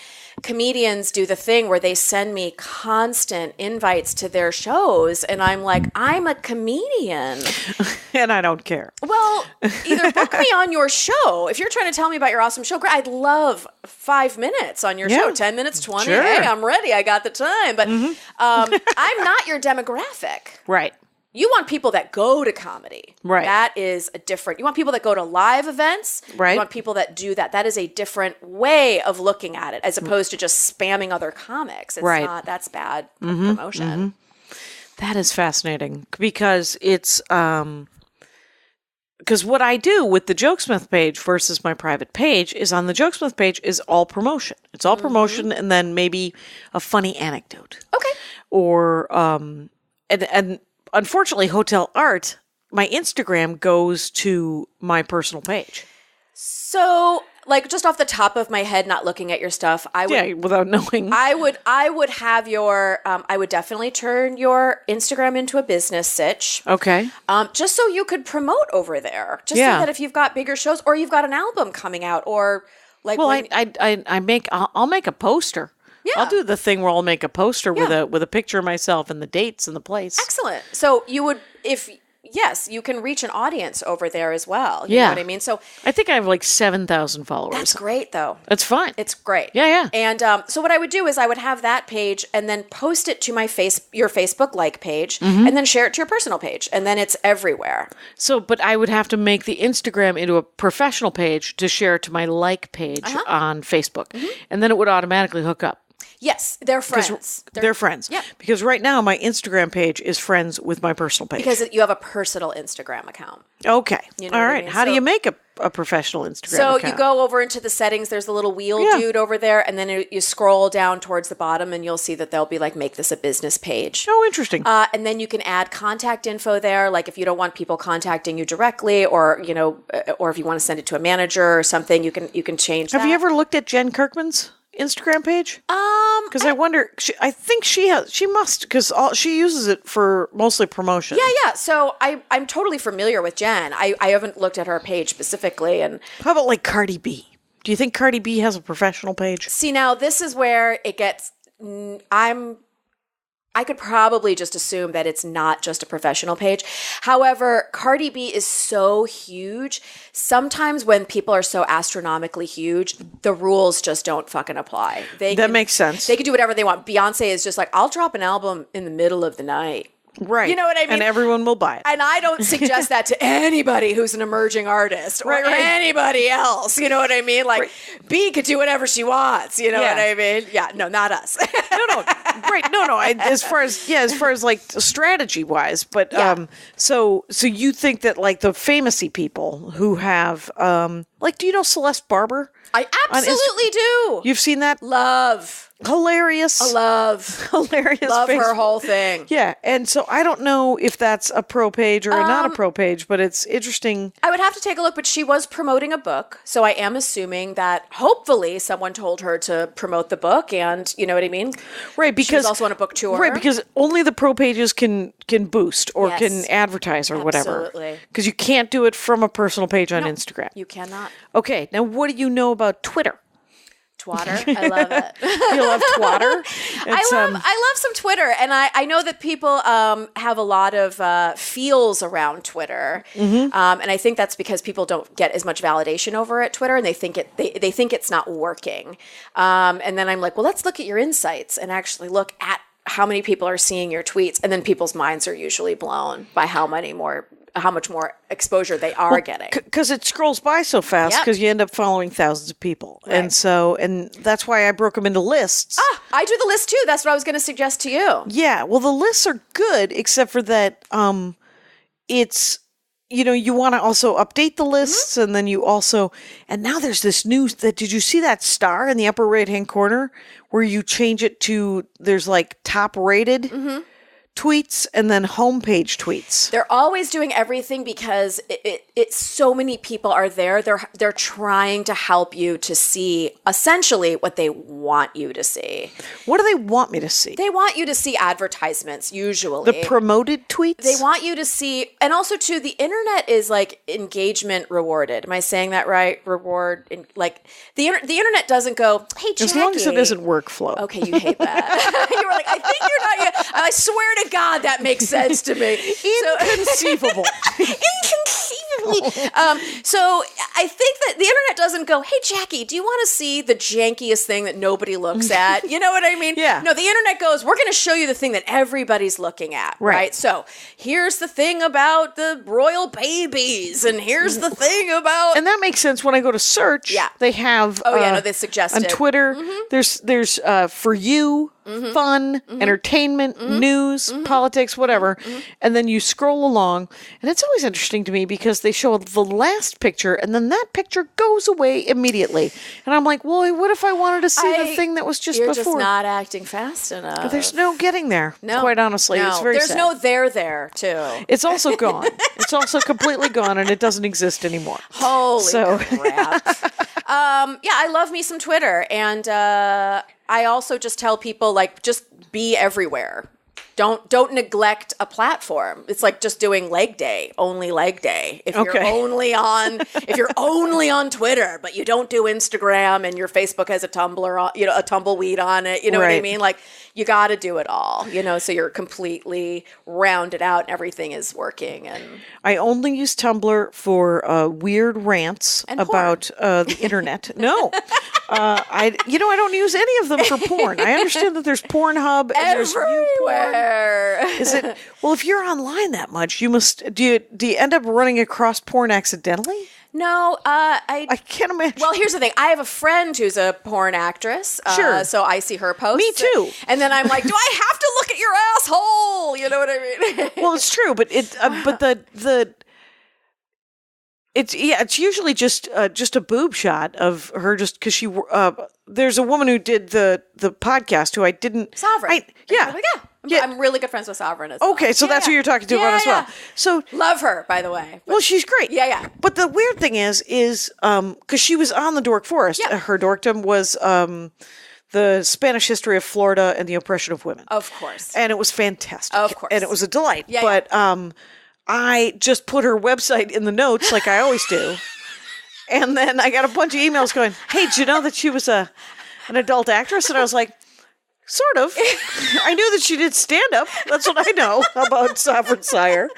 comedians do the thing where they send me constant invites to their shows and I'm like, I'm a comedian. And I don't care. Well, either book me on your show. If you're trying to tell me about your awesome show, great. I'd love 5 minutes on your show, 10 minutes, 20. Sure. Hey, I'm ready. I got the time. But I'm not your demographic. Right. You want people that go to comedy. Right. That is a different. You want people that go to live events. Right. You want people that do that. That is a different way of looking at it as opposed to just spamming other comics. It's not, that's bad promotion. That is fascinating because it's, because what I do with the Jokesmith page versus my private page is on the Jokesmith page is all promotion. It's all promotion and then maybe a funny anecdote. Okay. Or, and unfortunately, Hotel Art, my Instagram goes to my personal page. So, like, just off the top of my head, not looking at your stuff, I would, without knowing. I would have your, I would definitely turn your Instagram into a business sitch. Okay. Just so you could promote over there. Just so that if you've got bigger shows or you've got an album coming out or like. Well, I'll make a poster. Yeah. I'll do the thing where I'll make a poster with a picture of myself and the dates and the place. Excellent. So you would, you can reach an audience over there as well. You know what I mean? So I think I have like 7,000 followers. That's great, though. That's fine. It's great. Yeah. And so what I would do is I would have that page and then post it to your Facebook like page and then share it to your personal page. And then it's everywhere. So, but I would have to make the Instagram into a professional page to share it to my like page on Facebook. And then it would automatically hook up. Yes, they're friends. They're friends. Yeah. Because right now my Instagram page is friends with my personal page. Because you have a personal Instagram account. Okay. You know all what I right. mean? How do you make a professional Instagram account? So you go over into the settings. There's a little wheel dude over there. And then you scroll down towards the bottom and you'll see that they'll be like, make this a business page. Oh, interesting. And then you can add contact info there. Like if you don't want people contacting you directly or, or if you want to send it to a manager or something, you can change that. Have you ever looked at Jen Kirkman's Instagram page? Because I wonder. I think she must because she uses it for mostly promotion. Yeah. So I'm totally familiar with Jen. I haven't looked at her page specifically. And how about like Cardi B? Do you think Cardi B has a professional page? See, now this is where it gets. I could probably just assume that it's not just a professional page. However, Cardi B is so huge. Sometimes when people are so astronomically huge, the rules just don't fucking apply. That makes sense. They can do whatever they want. Beyonce is just like, I'll drop an album in the middle of the night. Right. You know what I mean? And everyone will buy it. And I don't suggest that to anybody who's an emerging artist or anybody else. You know what I mean? Like, B could do whatever she wants. You know what I mean? Yeah. No, not us. No. Right. No. As far as like strategy wise, but so you think that like the famousy people who have like, do you know Celeste Barber? I absolutely do. You've seen that? Love. Hilarious. Hilarious. Love her whole thing. Yeah. And so I don't know if that's a pro page or not a pro page, but it's interesting. I would have to take a look, but she was promoting a book. So I am assuming that hopefully someone told her to promote the book and you know what I mean? Right. Because she was also on a book tour. Right. Because only the pro pages can boost or can advertise or whatever. Absolutely. Because you can't do it from a personal page on Instagram. You cannot. Okay. Now, what do you know about Twitter? Twatter. I love it. You love Twatter? I love some Twitter, and I know that people have a lot of feels around Twitter, and I think that's because people don't get as much validation over at Twitter, and they think they think it's not working. And then I'm like, well, let's look at your insights and actually look at how many people are seeing your tweets, and then people's minds are usually blown by how much more exposure they are getting. Because it scrolls by so fast because you end up following thousands of people. Right. And that's why I broke them into lists. I do the list too. That's what I was going to suggest to you. Yeah. Well, the lists are good, except for that it's, you want to also update the lists and then you also, and now there's this news that, did you see that star in the upper right-hand corner where you change it to, there's like top rated tweets and then homepage tweets. They're always doing everything because it's so many people are there. They're trying to help you to see essentially what they want you to see. What do they want me to see? They want you to see advertisements, usually. The promoted tweets? They want you to see, and also too, the internet is like engagement rewarded. Am I saying that right? Reward, like the internet doesn't go, hey, Jackie. As long as it isn't workflow. Okay, you hate that. You were like, I think you're not. I swear to God, that makes sense to me. Inconceivable. Inconceivably. So I think that the internet doesn't go, hey, Jackie, do you want to see the jankiest thing that nobody looks at? You know what I mean? Yeah. No, the internet goes, we're going to show you the thing that everybody's looking at, right? So here's the thing about the royal babies, and here's the thing about... And that makes sense. When I go to search, they have... they suggest on it. Twitter, there's For You, fun, entertainment, news, politics, whatever. And then you scroll along, and it's always interesting to me because they show the last picture, and then that picture goes away immediately. And I'm like, well, what if I wanted to see the thing that was just You're before? Just not acting fast enough. But there's no getting there. No, quite honestly, no. it's very There's sad. no there too. It's also gone. It's also completely gone, and it doesn't exist anymore. Holy crap. Yeah, I love me some Twitter, and I also just tell people, like, just be everywhere. Don't neglect a platform. It's like just doing leg day, only leg day. If you're only on Twitter, but you don't do Instagram and your Facebook has a Tumblr, a tumbleweed on it, you know what I mean? Like, you got to do it all, so you're completely rounded out and everything is working. And I only use Tumblr for weird rants about the internet. No, I don't use any of them for porn. I understand that there's Pornhub and there's YouPorn. Is it? Well, if you're online that much, you must. Do you end up running across porn accidentally? No, I can't imagine. Well, here's the thing. I have a friend who's a porn actress. Sure. So I see her posts. Me too. And then I'm like, do I have to look at your asshole? You know what I mean? Well, it's true, but it's usually just a boob shot of her just because she there's a woman who did the podcast who I didn't Sovereign. I'm really good friends with Sovereign as well. Okay, so that's who you're talking to about as well. So love her, by the way. Well, she's great. Yeah. But the weird thing is because she was on the Dork Forest. Yeah. Her dorkdom was the Spanish history of Florida and the oppression of women. Of course. And it was fantastic. Of course. And it was a delight. Yeah, but I just put her website in the notes like I always do. And then I got a bunch of emails going, hey, did you know that she was an adult actress? And I was like, sort of. I knew that she did stand-up. That's what I know about Sovereign Sire.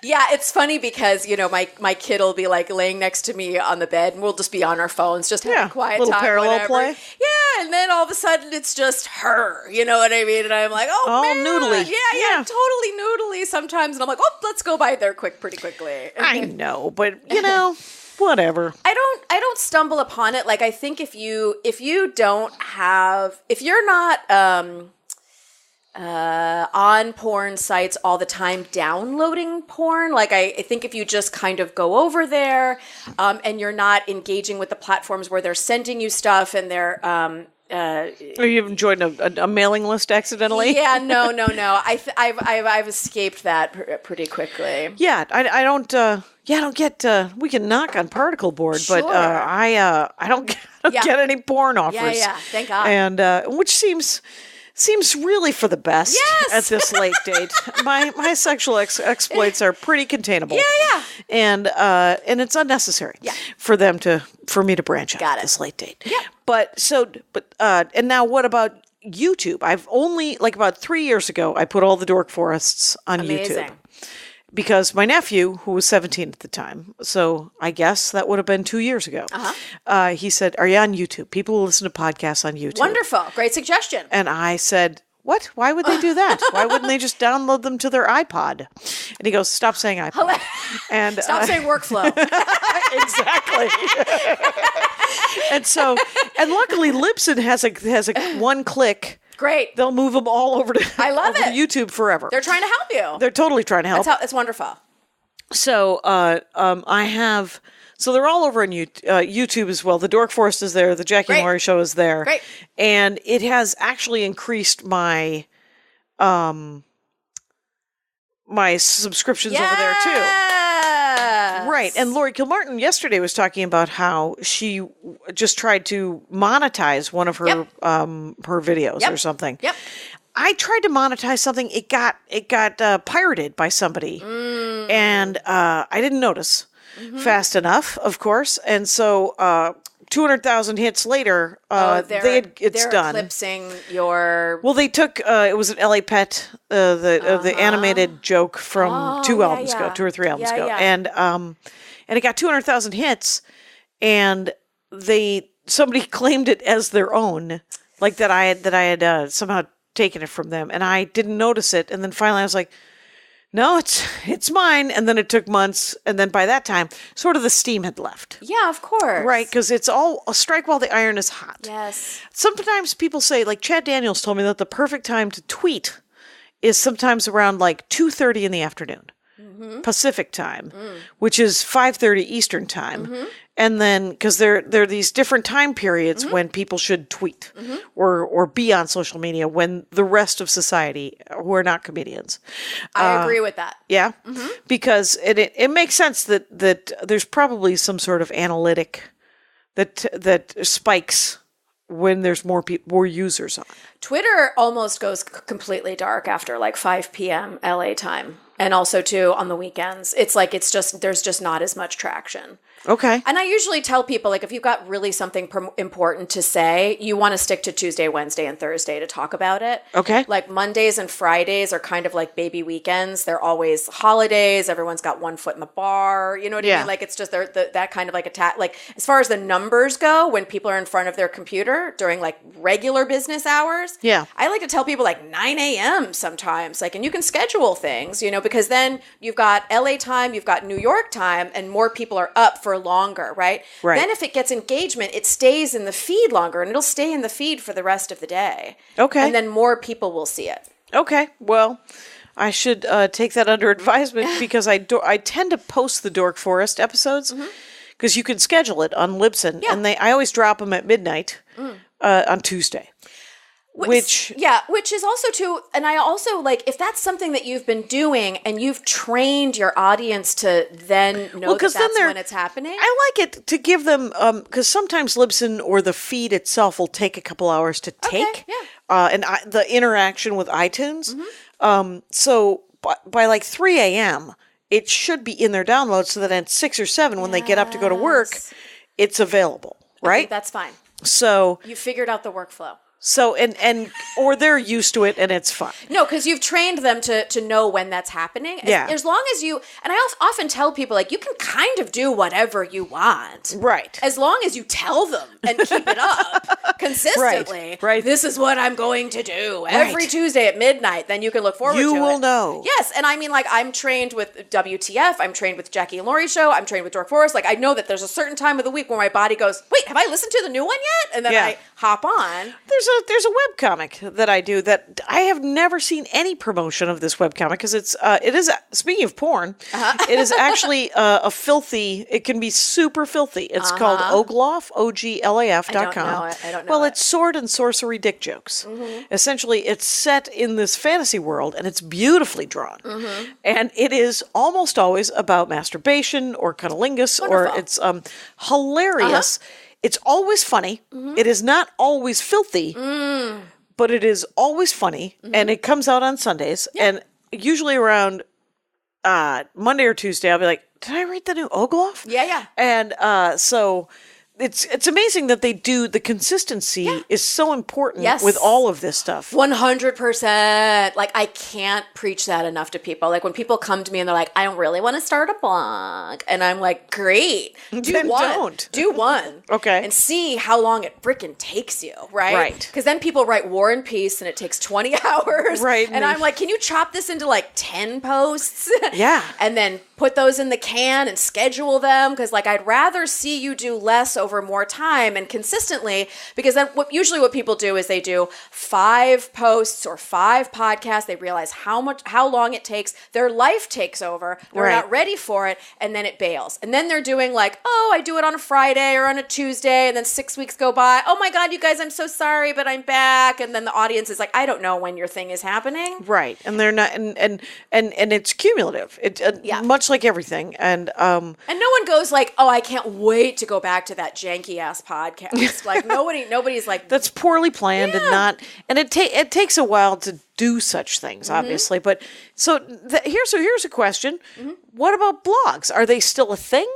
Yeah, it's funny because, my kid will be like laying next to me on the bed and we'll just be on our phones, just having a quiet little talk, parallel whatever. play. Yeah, and then all of a sudden it's just her, you know what I mean? And I'm like, all man. noodly. Yeah, totally noodly sometimes. And I'm like, let's go by there pretty quickly. I know, but, whatever. I don't stumble upon it. Like, I think if you're not on porn sites all the time downloading porn, like I think if you just kind of go over there and you're not engaging with the platforms where they're sending you stuff and they're Or you've joined a mailing list accidentally? Yeah, no. I've escaped that pretty quickly. Yeah, I don't get. We can knock on particle board, Sure. but I don't get any porn offers. Yeah, thank God. And which seems seems really for the best at this late date. My sexual exploits are pretty containable. Yeah. And it's unnecessary for me to branch out at this late date. Yeah. But and now what about YouTube? I've only, like, about 3 years ago, I put all the Dork Forests on YouTube. Because my nephew, who was 17 at the time, so I guess that would have been 2 years ago, he said, "Are you on YouTube? People will listen to podcasts on YouTube." Wonderful. Great suggestion. And I said, "What? Why would they do that? Why wouldn't they just download them to their iPod?" And he goes, "Stop saying iPod." And stop saying workflow. Exactly. and luckily Libsyn has a one click. Great. They'll move them all over to YouTube forever. They're trying to help you. They're totally trying to help. It's wonderful. So so they're all over on YouTube as well. The Dork Forest is there. The Jackie and Laurie Show is there. Great. And it has actually increased my my subscriptions over there too. Right. And Lori Kilmartin yesterday was talking about how she just tried to monetize one of her her videos or something. Yep. I tried to monetize something. It got pirated by somebody, and I didn't notice fast enough, of course. And so 200,000 hits later, they're done. Eclipsing your. Well, they took it was an LA Pet, the animated joke from 2 albums ago, 2 or 3 albums ago, and it got 200,000 hits, and somebody claimed it as their own, like that I had somehow taken it from them, and I didn't notice it, and then finally I was like, no, it's mine. And then it took months. And then by that time, sort of the steam had left. Yeah, of course. Right. Because it's all a strike while the iron is hot. Yes. Sometimes people say, like Chad Daniels told me that the perfect time to tweet is sometimes around like 2:30 in the afternoon, Pacific time, which is 5:30 Eastern time. And then, because there are these different time periods when people should tweet or be on social media when the rest of society who are not comedians. I agree with that. Yeah, because it makes sense that there's probably some sort of analytic that spikes when there's more users on. Twitter almost goes completely dark after like 5 p.m. LA time. And also, too, on the weekends. It's like there's just not as much traction. Okay. And I usually tell people, like, if you've got really something important to say, you want to stick to Tuesday, Wednesday, and Thursday to talk about it. Okay. Like, Mondays and Fridays are kind of like baby weekends. They're always holidays. Everyone's got one foot in the bar. You know what I mean? Like, it's just that kind of like attack. Like, as far as the numbers go, when people are in front of their computer during, like, regular business hours, I like to tell people, like, 9 a.m. sometimes. Like, and you can schedule things, because then you've got LA time, you've got New York time, and more people are up for longer, right? Then if it gets engagement, it stays in the feed longer, and it'll stay in the feed for the rest of the day. Okay. And then more people will see it. Okay. Well, I should take that under advisement because I tend to post the Dork Forest episodes because you can schedule it on Libsyn, and I always drop them at midnight on Tuesday. Which is also too, and I also like, if that's something that you've been doing and you've trained your audience to then know that that's when it's happening. I like it to give them, because sometimes Libsyn or the feed itself will take a couple hours to take, and the interaction with iTunes. So by like 3 a.m., it should be in their download so that at 6 or 7, when they get up to go to work, it's available, right? Okay, that's fine. So you figured out the workflow. So, or they're used to it and it's fun. No, because you've trained them to know when that's happening. As long as you, and I often tell people, like, you can kind of do whatever you want. Right. As long as you tell them and keep it up consistently. Right. This is what I'm going to do every Tuesday at midnight. Then you can look forward to it. You will know. Yes. And I mean, like, I'm trained with WTF. I'm trained with Jackie and Laurie Show. I'm trained with Dork Forest. Like, I know that there's a certain time of the week where my body goes, wait, have I listened to the new one yet? And then I hop on. There's a webcomic that I do that I have never seen any promotion of this webcomic because it is speaking of porn, it is actually a filthy, it can be super filthy. It's called Oglaf, OGLAF.com. I don't know. Well, it's sword and sorcery dick jokes. Essentially, it's set in this fantasy world and it's beautifully drawn. And it is almost always about masturbation or cunnilingus. Wonderful. Or it's hilarious. It's always funny. It is not always filthy, but it is always funny, and it comes out on Sundays, and usually around Monday or Tuesday, I'll be like, did I read the new Ogloff? Yeah. And so it's amazing that they do, the consistency is so important with all of this stuff. 100%. Like, I can't preach that enough to people. Like, when people come to me and they're like, I don't really want to start a blog. And I'm like, great. Do one. Okay. And see how long it freaking takes you, right? Right. Because then people write War and Peace and it takes 20 hours. Right. And I'm like, can you chop this into like 10 posts? Yeah. And then put those in the can and schedule them, because like I'd rather see you do less over more time and consistently, because then usually what people do is they do 5 posts or 5 podcasts. They realize how long it takes. Their life takes over. They're not ready for it, and then it bails. And then they're doing like, oh, I do it on a Friday or on a Tuesday, and then 6 weeks go by. Oh my God, you guys, I'm so sorry, but I'm back. And then the audience is like, I don't know when your thing is happening. Right. And they're not, and it's cumulative. Much like everything. And no one goes like, oh, I can't wait to go back to that janky ass podcast. Like nobody's like, that's poorly planned and it takes a while to do such things, obviously. But so here's a question. What about blogs? Are they still a thing?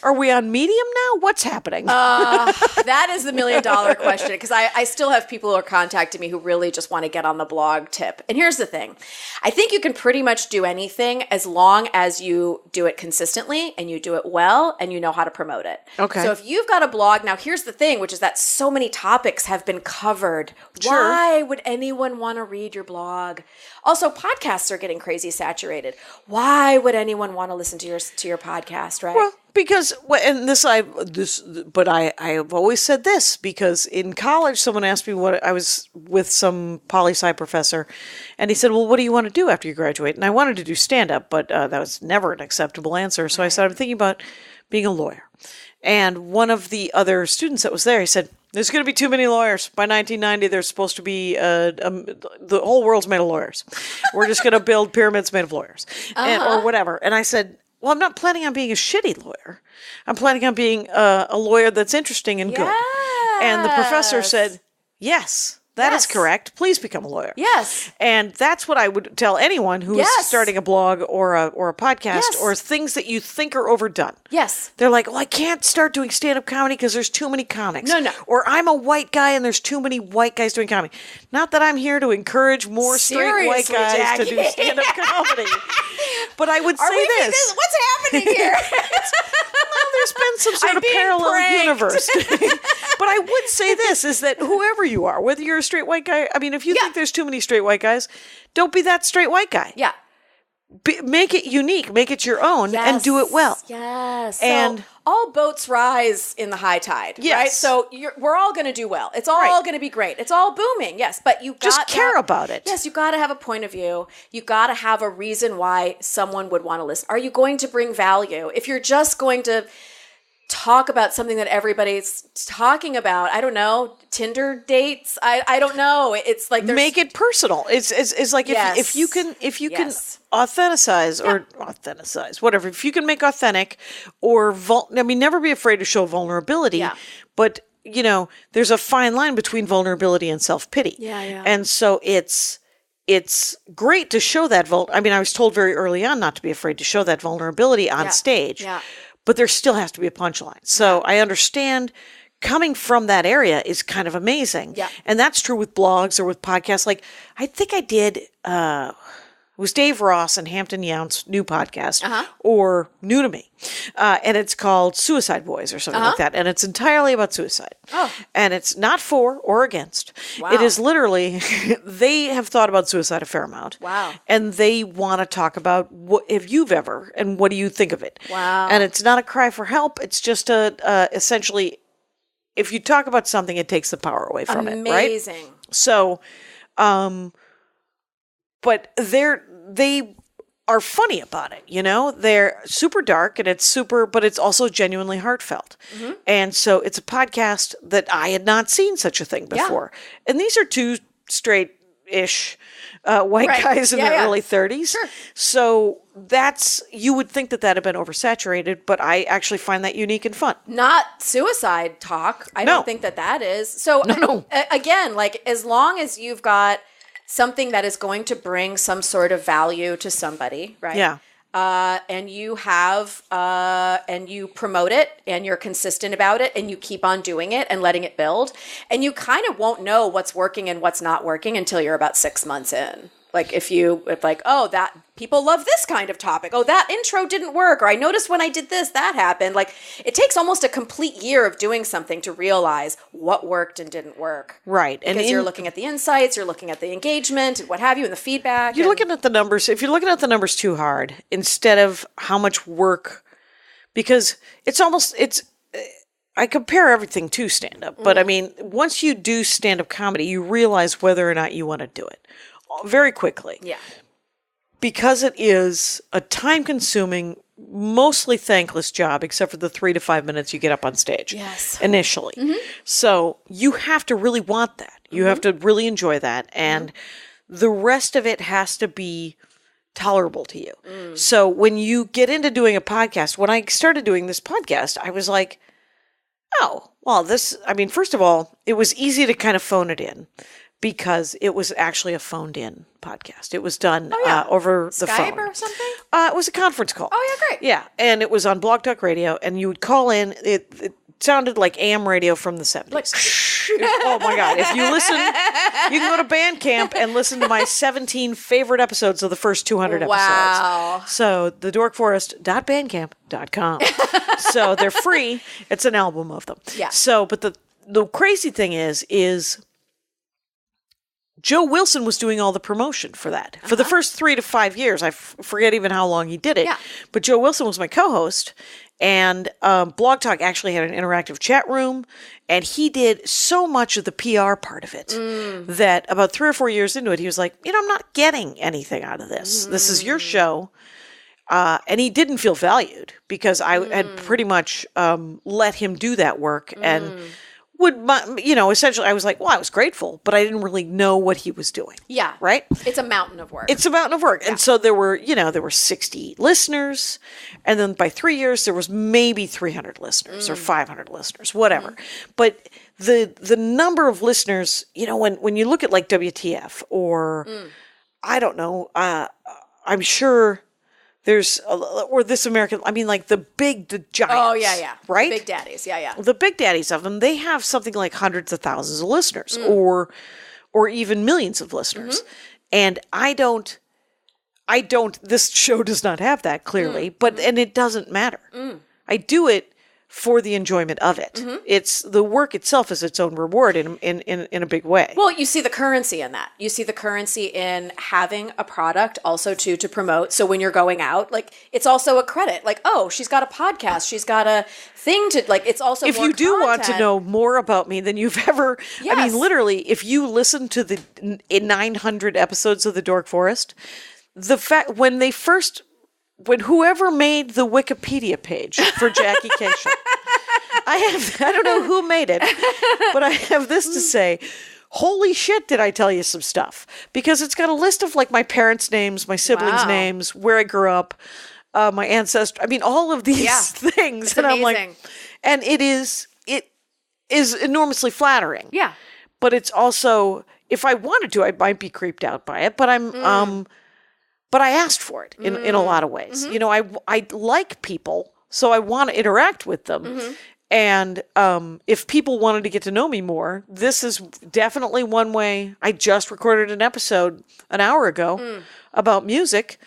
Are we on Medium now? What's happening? That is the $1 million question, because I still have people who are contacting me who really just want to get on the blog tip. And here's the thing. I think you can pretty much do anything as long as you do it consistently and you do it well and you know how to promote it. Okay. So if you've got a blog, now here's the thing, which is that so many topics have been covered. Sure. Why would anyone want to read your blog? Also, podcasts are getting crazy saturated. Why would anyone want to listen to your podcast, right? Well, because, but I have always said this, because in college, someone asked me what I was with some poli-sci professor, and he said, well, what do you want to do after you graduate? And I wanted to do stand-up, but that was never an acceptable answer. So I said, I'm thinking about being a lawyer. And one of the other students that was there, he said, there's going to be too many lawyers. By 1990, there's supposed to be the whole world's made of lawyers. We're just going to build pyramids made of lawyers, or whatever. And I said, well, I'm not planning on being a shitty lawyer. I'm planning on being a lawyer that's interesting and good. And the professor said, yes. That is correct. Please become a lawyer. Yes. And that's what I would tell anyone who is starting a blog or a podcast or things that you think are overdone. Yes. They're like, well, I can't start doing stand-up comedy because there's too many comics. No. Or I'm a white guy and there's too many white guys doing comedy. Not that I'm here to encourage more straight white guys to do stand-up comedy. But I would say this. What's happening here? Well, there's been some sort of parallel universe. But I would say this, is that whoever you are, whether you're a straight white guy, I mean, if you think there's too many straight white guys, don't be that straight white guy. Yeah. Make it unique, make it your own, and do it well. Yes. And so all boats rise in the high tide, yes. right? So we're all going to do well. It's all going to be great. It's all booming, yes. But you just care about it. Yes, you got to have a point of view. You got to have a reason why someone would want to listen. Are you going to bring value? If you're just going to talk about something that everybody's talking about, I don't know, Tinder dates, I don't know. It's like make it personal. It's like if you can authenticize or authenticize, whatever. If you can make authentic or never be afraid to show vulnerability. Yeah. But there's a fine line between vulnerability and self-pity. Yeah. And so it's great to show that I was told very early on not to be afraid to show that vulnerability on stage. Yeah. But there still has to be a punchline. So I understand coming from that area is kind of amazing. Yeah. And that's true with blogs or with podcasts. Like, I think I did, it was Dave Ross and Hampton Yount's new podcast, or new to me. And it's called Suicide Boys or something like that. And it's entirely about suicide. Oh. And it's not for or against. Wow. It is literally, they have thought about suicide a fair amount. Wow. And they want to talk about if you've ever, and what do you think of it? Wow. And it's not a cry for help. It's just essentially, if you talk about something, it takes the power away from it, right? Amazing. So, but they are funny about it, They're super dark and but it's also genuinely heartfelt. Mm-hmm. And so it's a podcast that I had not seen such a thing before. Yeah. And these are two straight ish white Right. guys in Yeah, their yeah. early 30s. Sure. So you would think that had been oversaturated, but I actually find that unique and fun. Not suicide talk. I No. don't think that is. So No. Again, like as long as you've got something that is going to bring some sort of value to somebody, right? Yeah. And you have, and you promote it and you're consistent about it and you keep on doing it and letting it build. And you kind of won't know what's working and what's not working until you're about 6 months in. Like if oh, that people love this kind of topic. Oh, that intro didn't work. Or I noticed when I did this, that happened. Like it takes almost a complete year of doing something to realize what worked and didn't work. Right. Because you're looking at the insights, you're looking at the engagement and what have you and the feedback. You're looking at the numbers. If you're looking at the numbers too hard, instead of how much work, because I compare everything to stand-up, but I mean, once you do stand-up comedy, you realize whether or not you want to do it very quickly. Yeah. Because it is a time-consuming, mostly thankless job, except for the 3 to 5 minutes you get up on stage. Yes. Initially. So you have to really want that. You have to really enjoy that. And the rest of it has to be tolerable to you. So when you get into doing a podcast, when I started doing this podcast, I was like, oh, well, first of all, it was easy to kind of phone it in. Because it was actually a phoned-in podcast. It was done over the phone. Skype or something? It was a conference call. Oh, yeah, great. Yeah, and it was on Blog Talk Radio, and you would call in. It sounded like AM radio from the 70s. Oh, my God. If you listen, you can go to Bandcamp and listen to my 17 favorite episodes of the first 200 episodes. Wow. So, thedorkforest.bandcamp.com. So, they're free. It's an album of them. Yeah. So, but the crazy thing is Joe Wilson was doing all the promotion for that. For the first 3 to 5 years. I forget even how long he did it. Yeah. But Joe Wilson was my co-host. And Blog Talk actually had an interactive chat room. And he did so much of the PR part of it that about 3 or 4 years into it, he was like, I'm not getting anything out of this. This is your show. And he didn't feel valued because I had pretty much let him do that work. And essentially I was like, well, I was grateful, but I didn't really know what he was doing. Yeah. Right? It's a mountain of work. It's a mountain of work. And so there were 60 listeners. And then by 3 years, there was maybe 300 listeners or 500 listeners, whatever. But the number of listeners, when you look at like WTF or I don't know, I'm sure there's, or This American, like the giants. Oh, yeah. Right? Big daddies. Yeah. The big daddies of them, they have something like hundreds of thousands of listeners or even millions of listeners. And I don't, this show does not have that clearly, and it doesn't matter. I do it for the enjoyment of it. It's the work itself is its own reward in a big way. Well, you see the currency in that. You see the currency in having a product also to promote. So when you're going out, like it's also a credit. Like, oh, she's got a podcast. She's got a thing to like. It's also if more you do want to content. know more about me than you've ever. Yes. I mean, literally, if you listen to the 900 episodes of the Dork Forest, the fact when whoever made the Wikipedia page for Jackie Cation, I don't know who made it, but I have this to say. Holy shit, did I tell you some stuff? Because it's got a list of like my parents' names, my siblings' names, where I grew up, my ancestry. I mean, all of these things. It's and amazing. I'm like, and it is enormously flattering. Yeah. But it's also, if I wanted to, I might be creeped out by it, but but I asked for it in a lot of ways. I like people, so I want to interact with them. And if people wanted to get to know me more, this is definitely one way. I just recorded an episode an hour ago about music.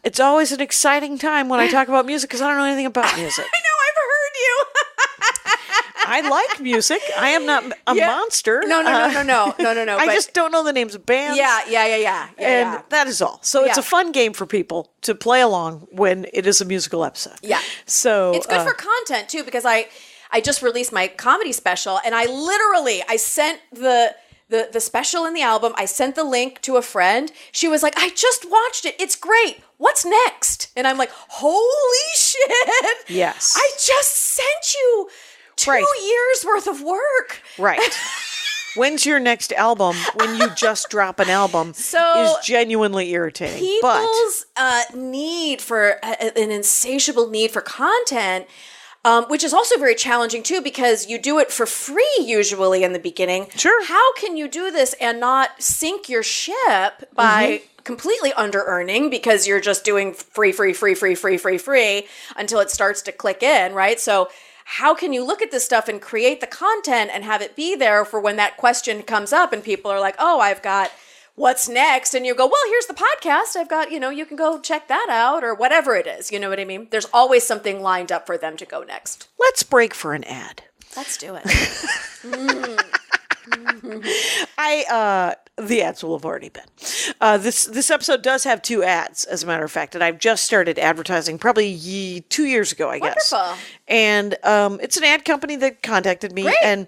It's always an exciting time when I talk about music because I don't know anything about music. I know, I've heard you. I like music. I am not a monster. No. I just don't know the names of bands. Yeah. And that is all. So it's a fun game for people to play along when it is a musical episode. Yeah. So it's good for content too, because I just released my comedy special and I sent the special in the album. I sent the link to a friend. She was like, I just watched it. It's great. What's next? And I'm like, holy shit. Yes. I just sent you 2 years worth of work. Right. when's your next album when you just drop an album is genuinely irritating. People's need for an insatiable need for content, which is also very challenging too, because you do it for free usually in the beginning. Sure. How can you do this and not sink your ship by completely under earning because you're just doing free until it starts to click in, right? So how can you look at this stuff and create the content and have it be there for when that question comes up and people are like, oh, I've got what's next? And you go, well, here's the podcast. I've got, you can go check that out or whatever it is. You know what I mean? There's always something lined up for them to go next. Let's break for an ad. Let's do it. The ads will have already been. This episode does have 2 ads, as a matter of fact, and I've just started advertising probably 2 years ago, I guess. Wonderful. And it's an ad company that contacted me, and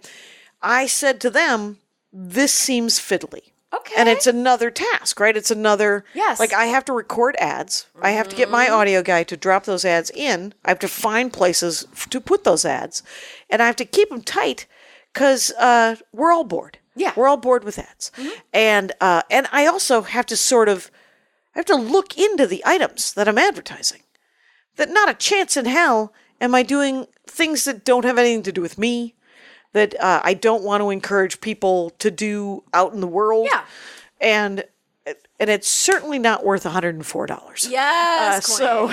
I said to them, this seems fiddly. Okay. And it's another task, right? It's another, like I have to record ads. I have to get my audio guy to drop those ads in. I have to find places to put those ads, and I have to keep them tight because we're all bored. Yeah. We're all bored with ads. And I also have to look into the items that I'm advertising. That not a chance in hell am I doing things that don't have anything to do with me, that I don't want to encourage people to do out in the world. Yeah. And it's certainly not worth $104. Yes, so,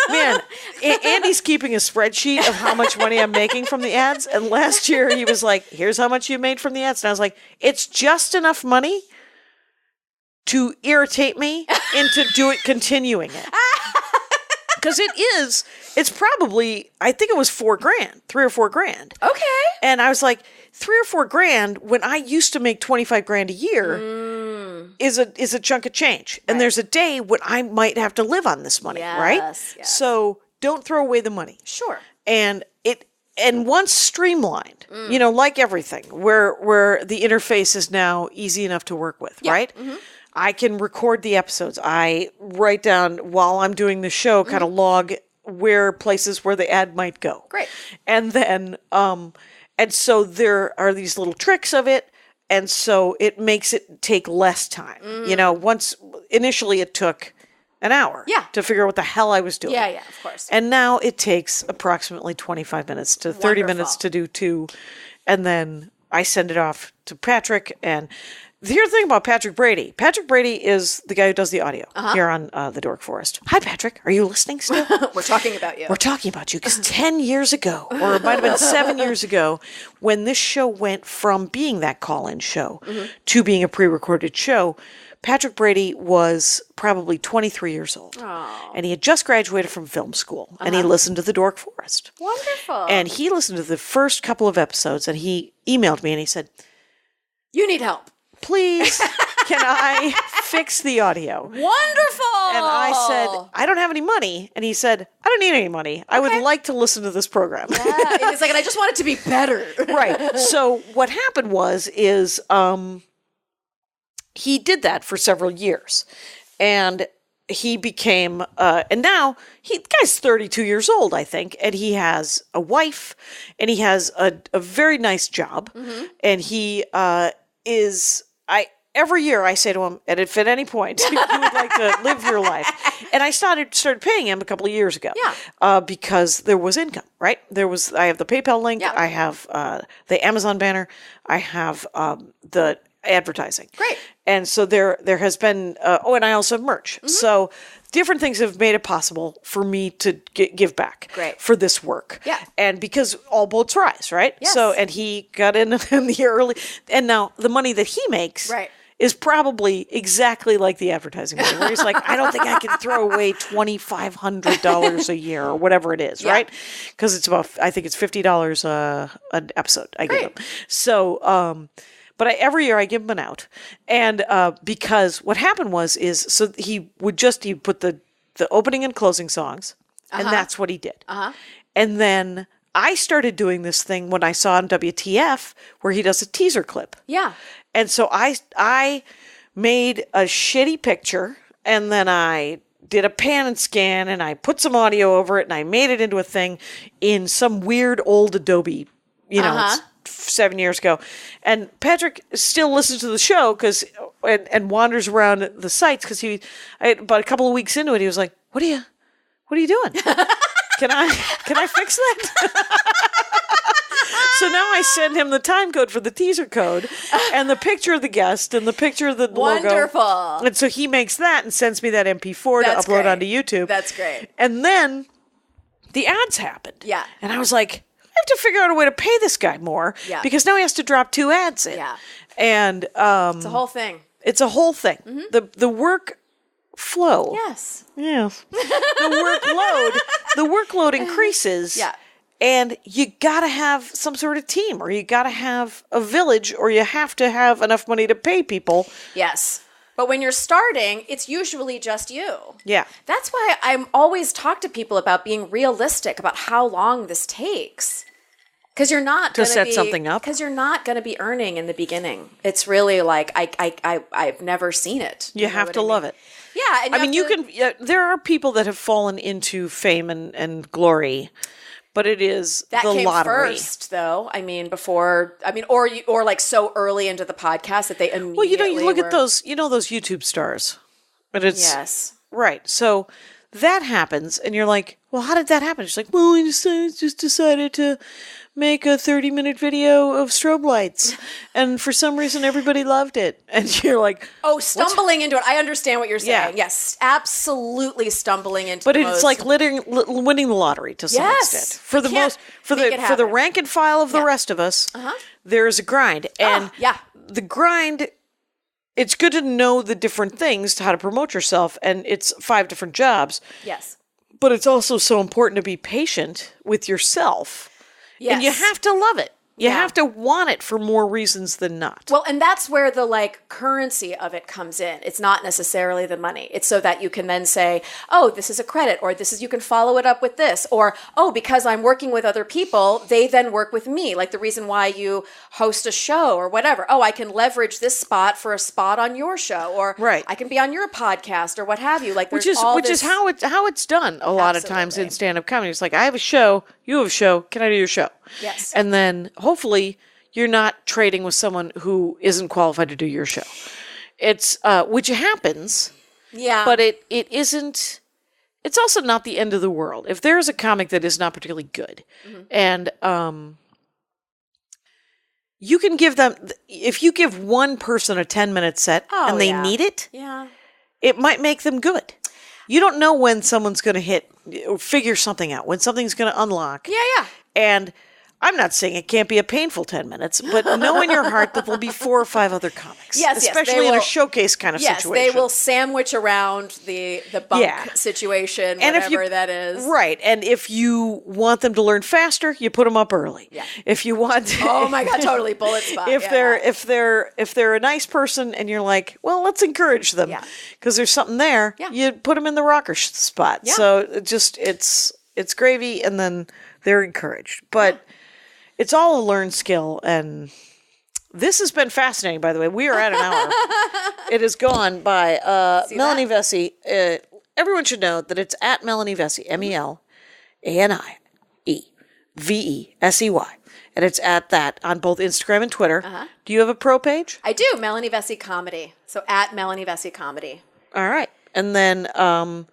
man, Andy's keeping a spreadsheet of how much money I'm making from the ads. And last year he was like, here's how much you made from the ads. And I was like, it's just enough money to irritate me into continuing it. Because it's probably, I think it was $3 or $4 grand. Okay. And I was like, $3 or $4 grand when I used to make $25 grand a year is a chunk of change. And there's a day when I might have to live on this money, right? Yes. So don't throw away the money. Sure. And once streamlined, like everything, where the interface is now easy enough to work with, right? Mm-hmm. I can record the episodes. I write down while I'm doing the show, kind of log places where the ad might go. Great. And then, and so there are these little tricks of it. And so it makes it take less time. Once initially it took an hour to figure out what the hell I was doing. Yeah, of course. And now it takes approximately 25 minutes to 30 minutes to do 2. And then I send it off to Patrick. And the other thing about Patrick Brady is the guy who does the audio here on the Dork Forest. Hi, Patrick. Are you listening still? We're talking about you. We're talking about you because 10 years ago, or it might have been 7 years ago, when this show went from being that call-in show to being a pre-recorded show, Patrick Brady was probably 23 years old. Aww. And he had just graduated from film school. And he listened to the Dork Forest. Wonderful. And he listened to the first couple of episodes, and he emailed me and he said, you need help. Please, can I fix the audio? Wonderful. And I said, I don't have any money. And he said, I don't need any money. I would like to listen to this program. Yeah. And it's like, and I just want it to be better. Right. So what happened is he did that for several years. And he became, and now the guy's 32 years old, I think. And he has a wife. And he has a very nice job. And he every year I say to him, and if at any point you would like to live your life, and I started paying him a couple of years ago, because there was income, right? I have the PayPal link, I have the Amazon banner, I have the advertising, great, and so there has been, and I also have merch, so different things have made it possible for me to give back for this work. Yeah. And because all boats rise, right? Yes. So, and he got in the early, and now the money that he makes is probably exactly like the advertising money, where he's like, I don't think I can throw away $2,500 a year or whatever it is, right? Because it's I think it's $50 an episode I give him. So, but every year I give him an out. And because what happened so he put the opening and closing songs, and that's what he did. And then I started doing this thing when I saw on WTF where he does a teaser clip. Yeah. And so I made a shitty picture, and then I did a pan and scan, and I put some audio over it, and I made it into a thing in some weird old Adobe, 7 years ago. And Patrick still listens to the show and wanders around the sites because about a couple of weeks into it, he was like, what are you doing? Can I fix that? So now I send him the time code for the teaser code and the picture of the guest and the picture of the logo. Wonderful. And so he makes that and sends me that MP4 to upload onto YouTube. That's great. And then the ads happened. Yeah. And I was like, I have to figure out a way to pay this guy more. Yeah. Because now he has to drop 2 ads in. Yeah. And It's a whole thing. it's a whole thing. Mm-hmm. The work flow. Yes. Yes. The workload increases. Yeah. And you got to have some sort of team, or you got to have a village, or you have to have enough money to pay people. Yes. But when you're starting, it's usually just you. Yeah. That's why I'm always talk to people about being realistic about how long this takes. Because you're not to set something up. Because you're not going to be earning in the beginning. It's really like I've never seen it. You have to love it. Yeah, and I mean, there are people that have fallen into fame and glory. But it is that the came lottery. First, though. I mean, or like so early into the podcast that they immediately. Well, you look at those, those YouTube stars, but it's yes, right. So that happens, and you're like, well, how did that happen? It's like, well, we just decided to make a 30-minute video of strobe lights, and for some reason, everybody loved it, and you're like, oh, stumbling into it. I understand what you're saying. Yeah. Yes, absolutely stumbling into. But it's like winning the lottery to some extent. For the rank and file of the rest of us, there's a grind, and the grind. It's good to know the different things to how to promote yourself, and it's 5 different jobs. Yes, but it's also so important to be patient with yourself. Yes. And you have to love it. You have to want it for more reasons than not. Well, and that's where the currency of it comes in. It's not necessarily the money. It's so that you can then say, oh, this is a credit, or you can follow it up with this, or, oh, because I'm working with other people, they then work with me. Like the reason why you host a show or whatever. Oh, I can leverage this spot for a spot on your show, or I can be on your podcast or what have you. Like, which is how it's done a lot of times in stand-up comedy. It's like, I have a show, you have a show, can I do your show? Yes. And then hopefully you're not trading with someone who isn't qualified to do your show. It's which happens. Yeah. But it isn't. It's also not the end of the world. If there's a comic that is not particularly good, and you can give them, if you give one person a 10-minute set and they need it, it might make them good. You don't know when someone's going to hit or figure something out, when something's going to unlock. Yeah. And I'm not saying it can't be a painful 10 minutes, but know in your heart that there'll be 4 or 5 other comics. Yes, especially in a showcase kind of situation. Yes, they will sandwich around the bunk situation, and whatever that is. Right. And if you want them to learn faster, you put them up early. Yeah. If you want oh my God, totally bullet spot. If they're a nice person and you're like, well, let's encourage them because there's something there, you put them in the rocker spot. Yeah. So it's gravy and then they're encouraged. But it's all a learned skill, and this has been fascinating, by the way. We are at an hour. It has gone by. Melanie Vesey, everyone should know that it's at Melanie Vesey, MELANIEVESEY. And it's at that on both Instagram and Twitter. Do you have a pro page? I do, Melanie Vesey Comedy. So at Melanie Vesey Comedy. All right. And then, and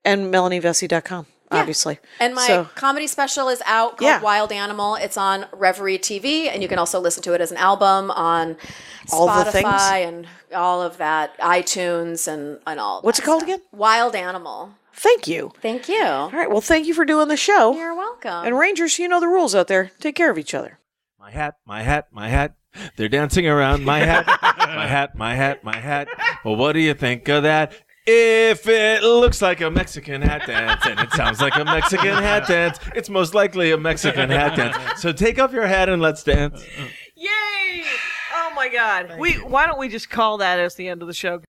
MelanieVesey.com. Obviously. And my comedy special is out called Wild Animal. It's on Reverie TV, and you can also listen to it as an album on Spotify and all of that, iTunes and all. What's it called again? Wild Animal. Thank you. Thank you. All right. Well, thank you for doing the show. You're welcome. And Rangers, you know the rules out there. Take care of each other. My hat, my hat, my hat. They're dancing around my hat. My hat, my hat, my hat. Well, what do you think of that? If it looks like a Mexican hat dance and it sounds like a Mexican hat dance, it's most likely a Mexican hat dance. So take off your hat and let's dance. Yay! Oh my God. Why don't we just call that as the end of the show?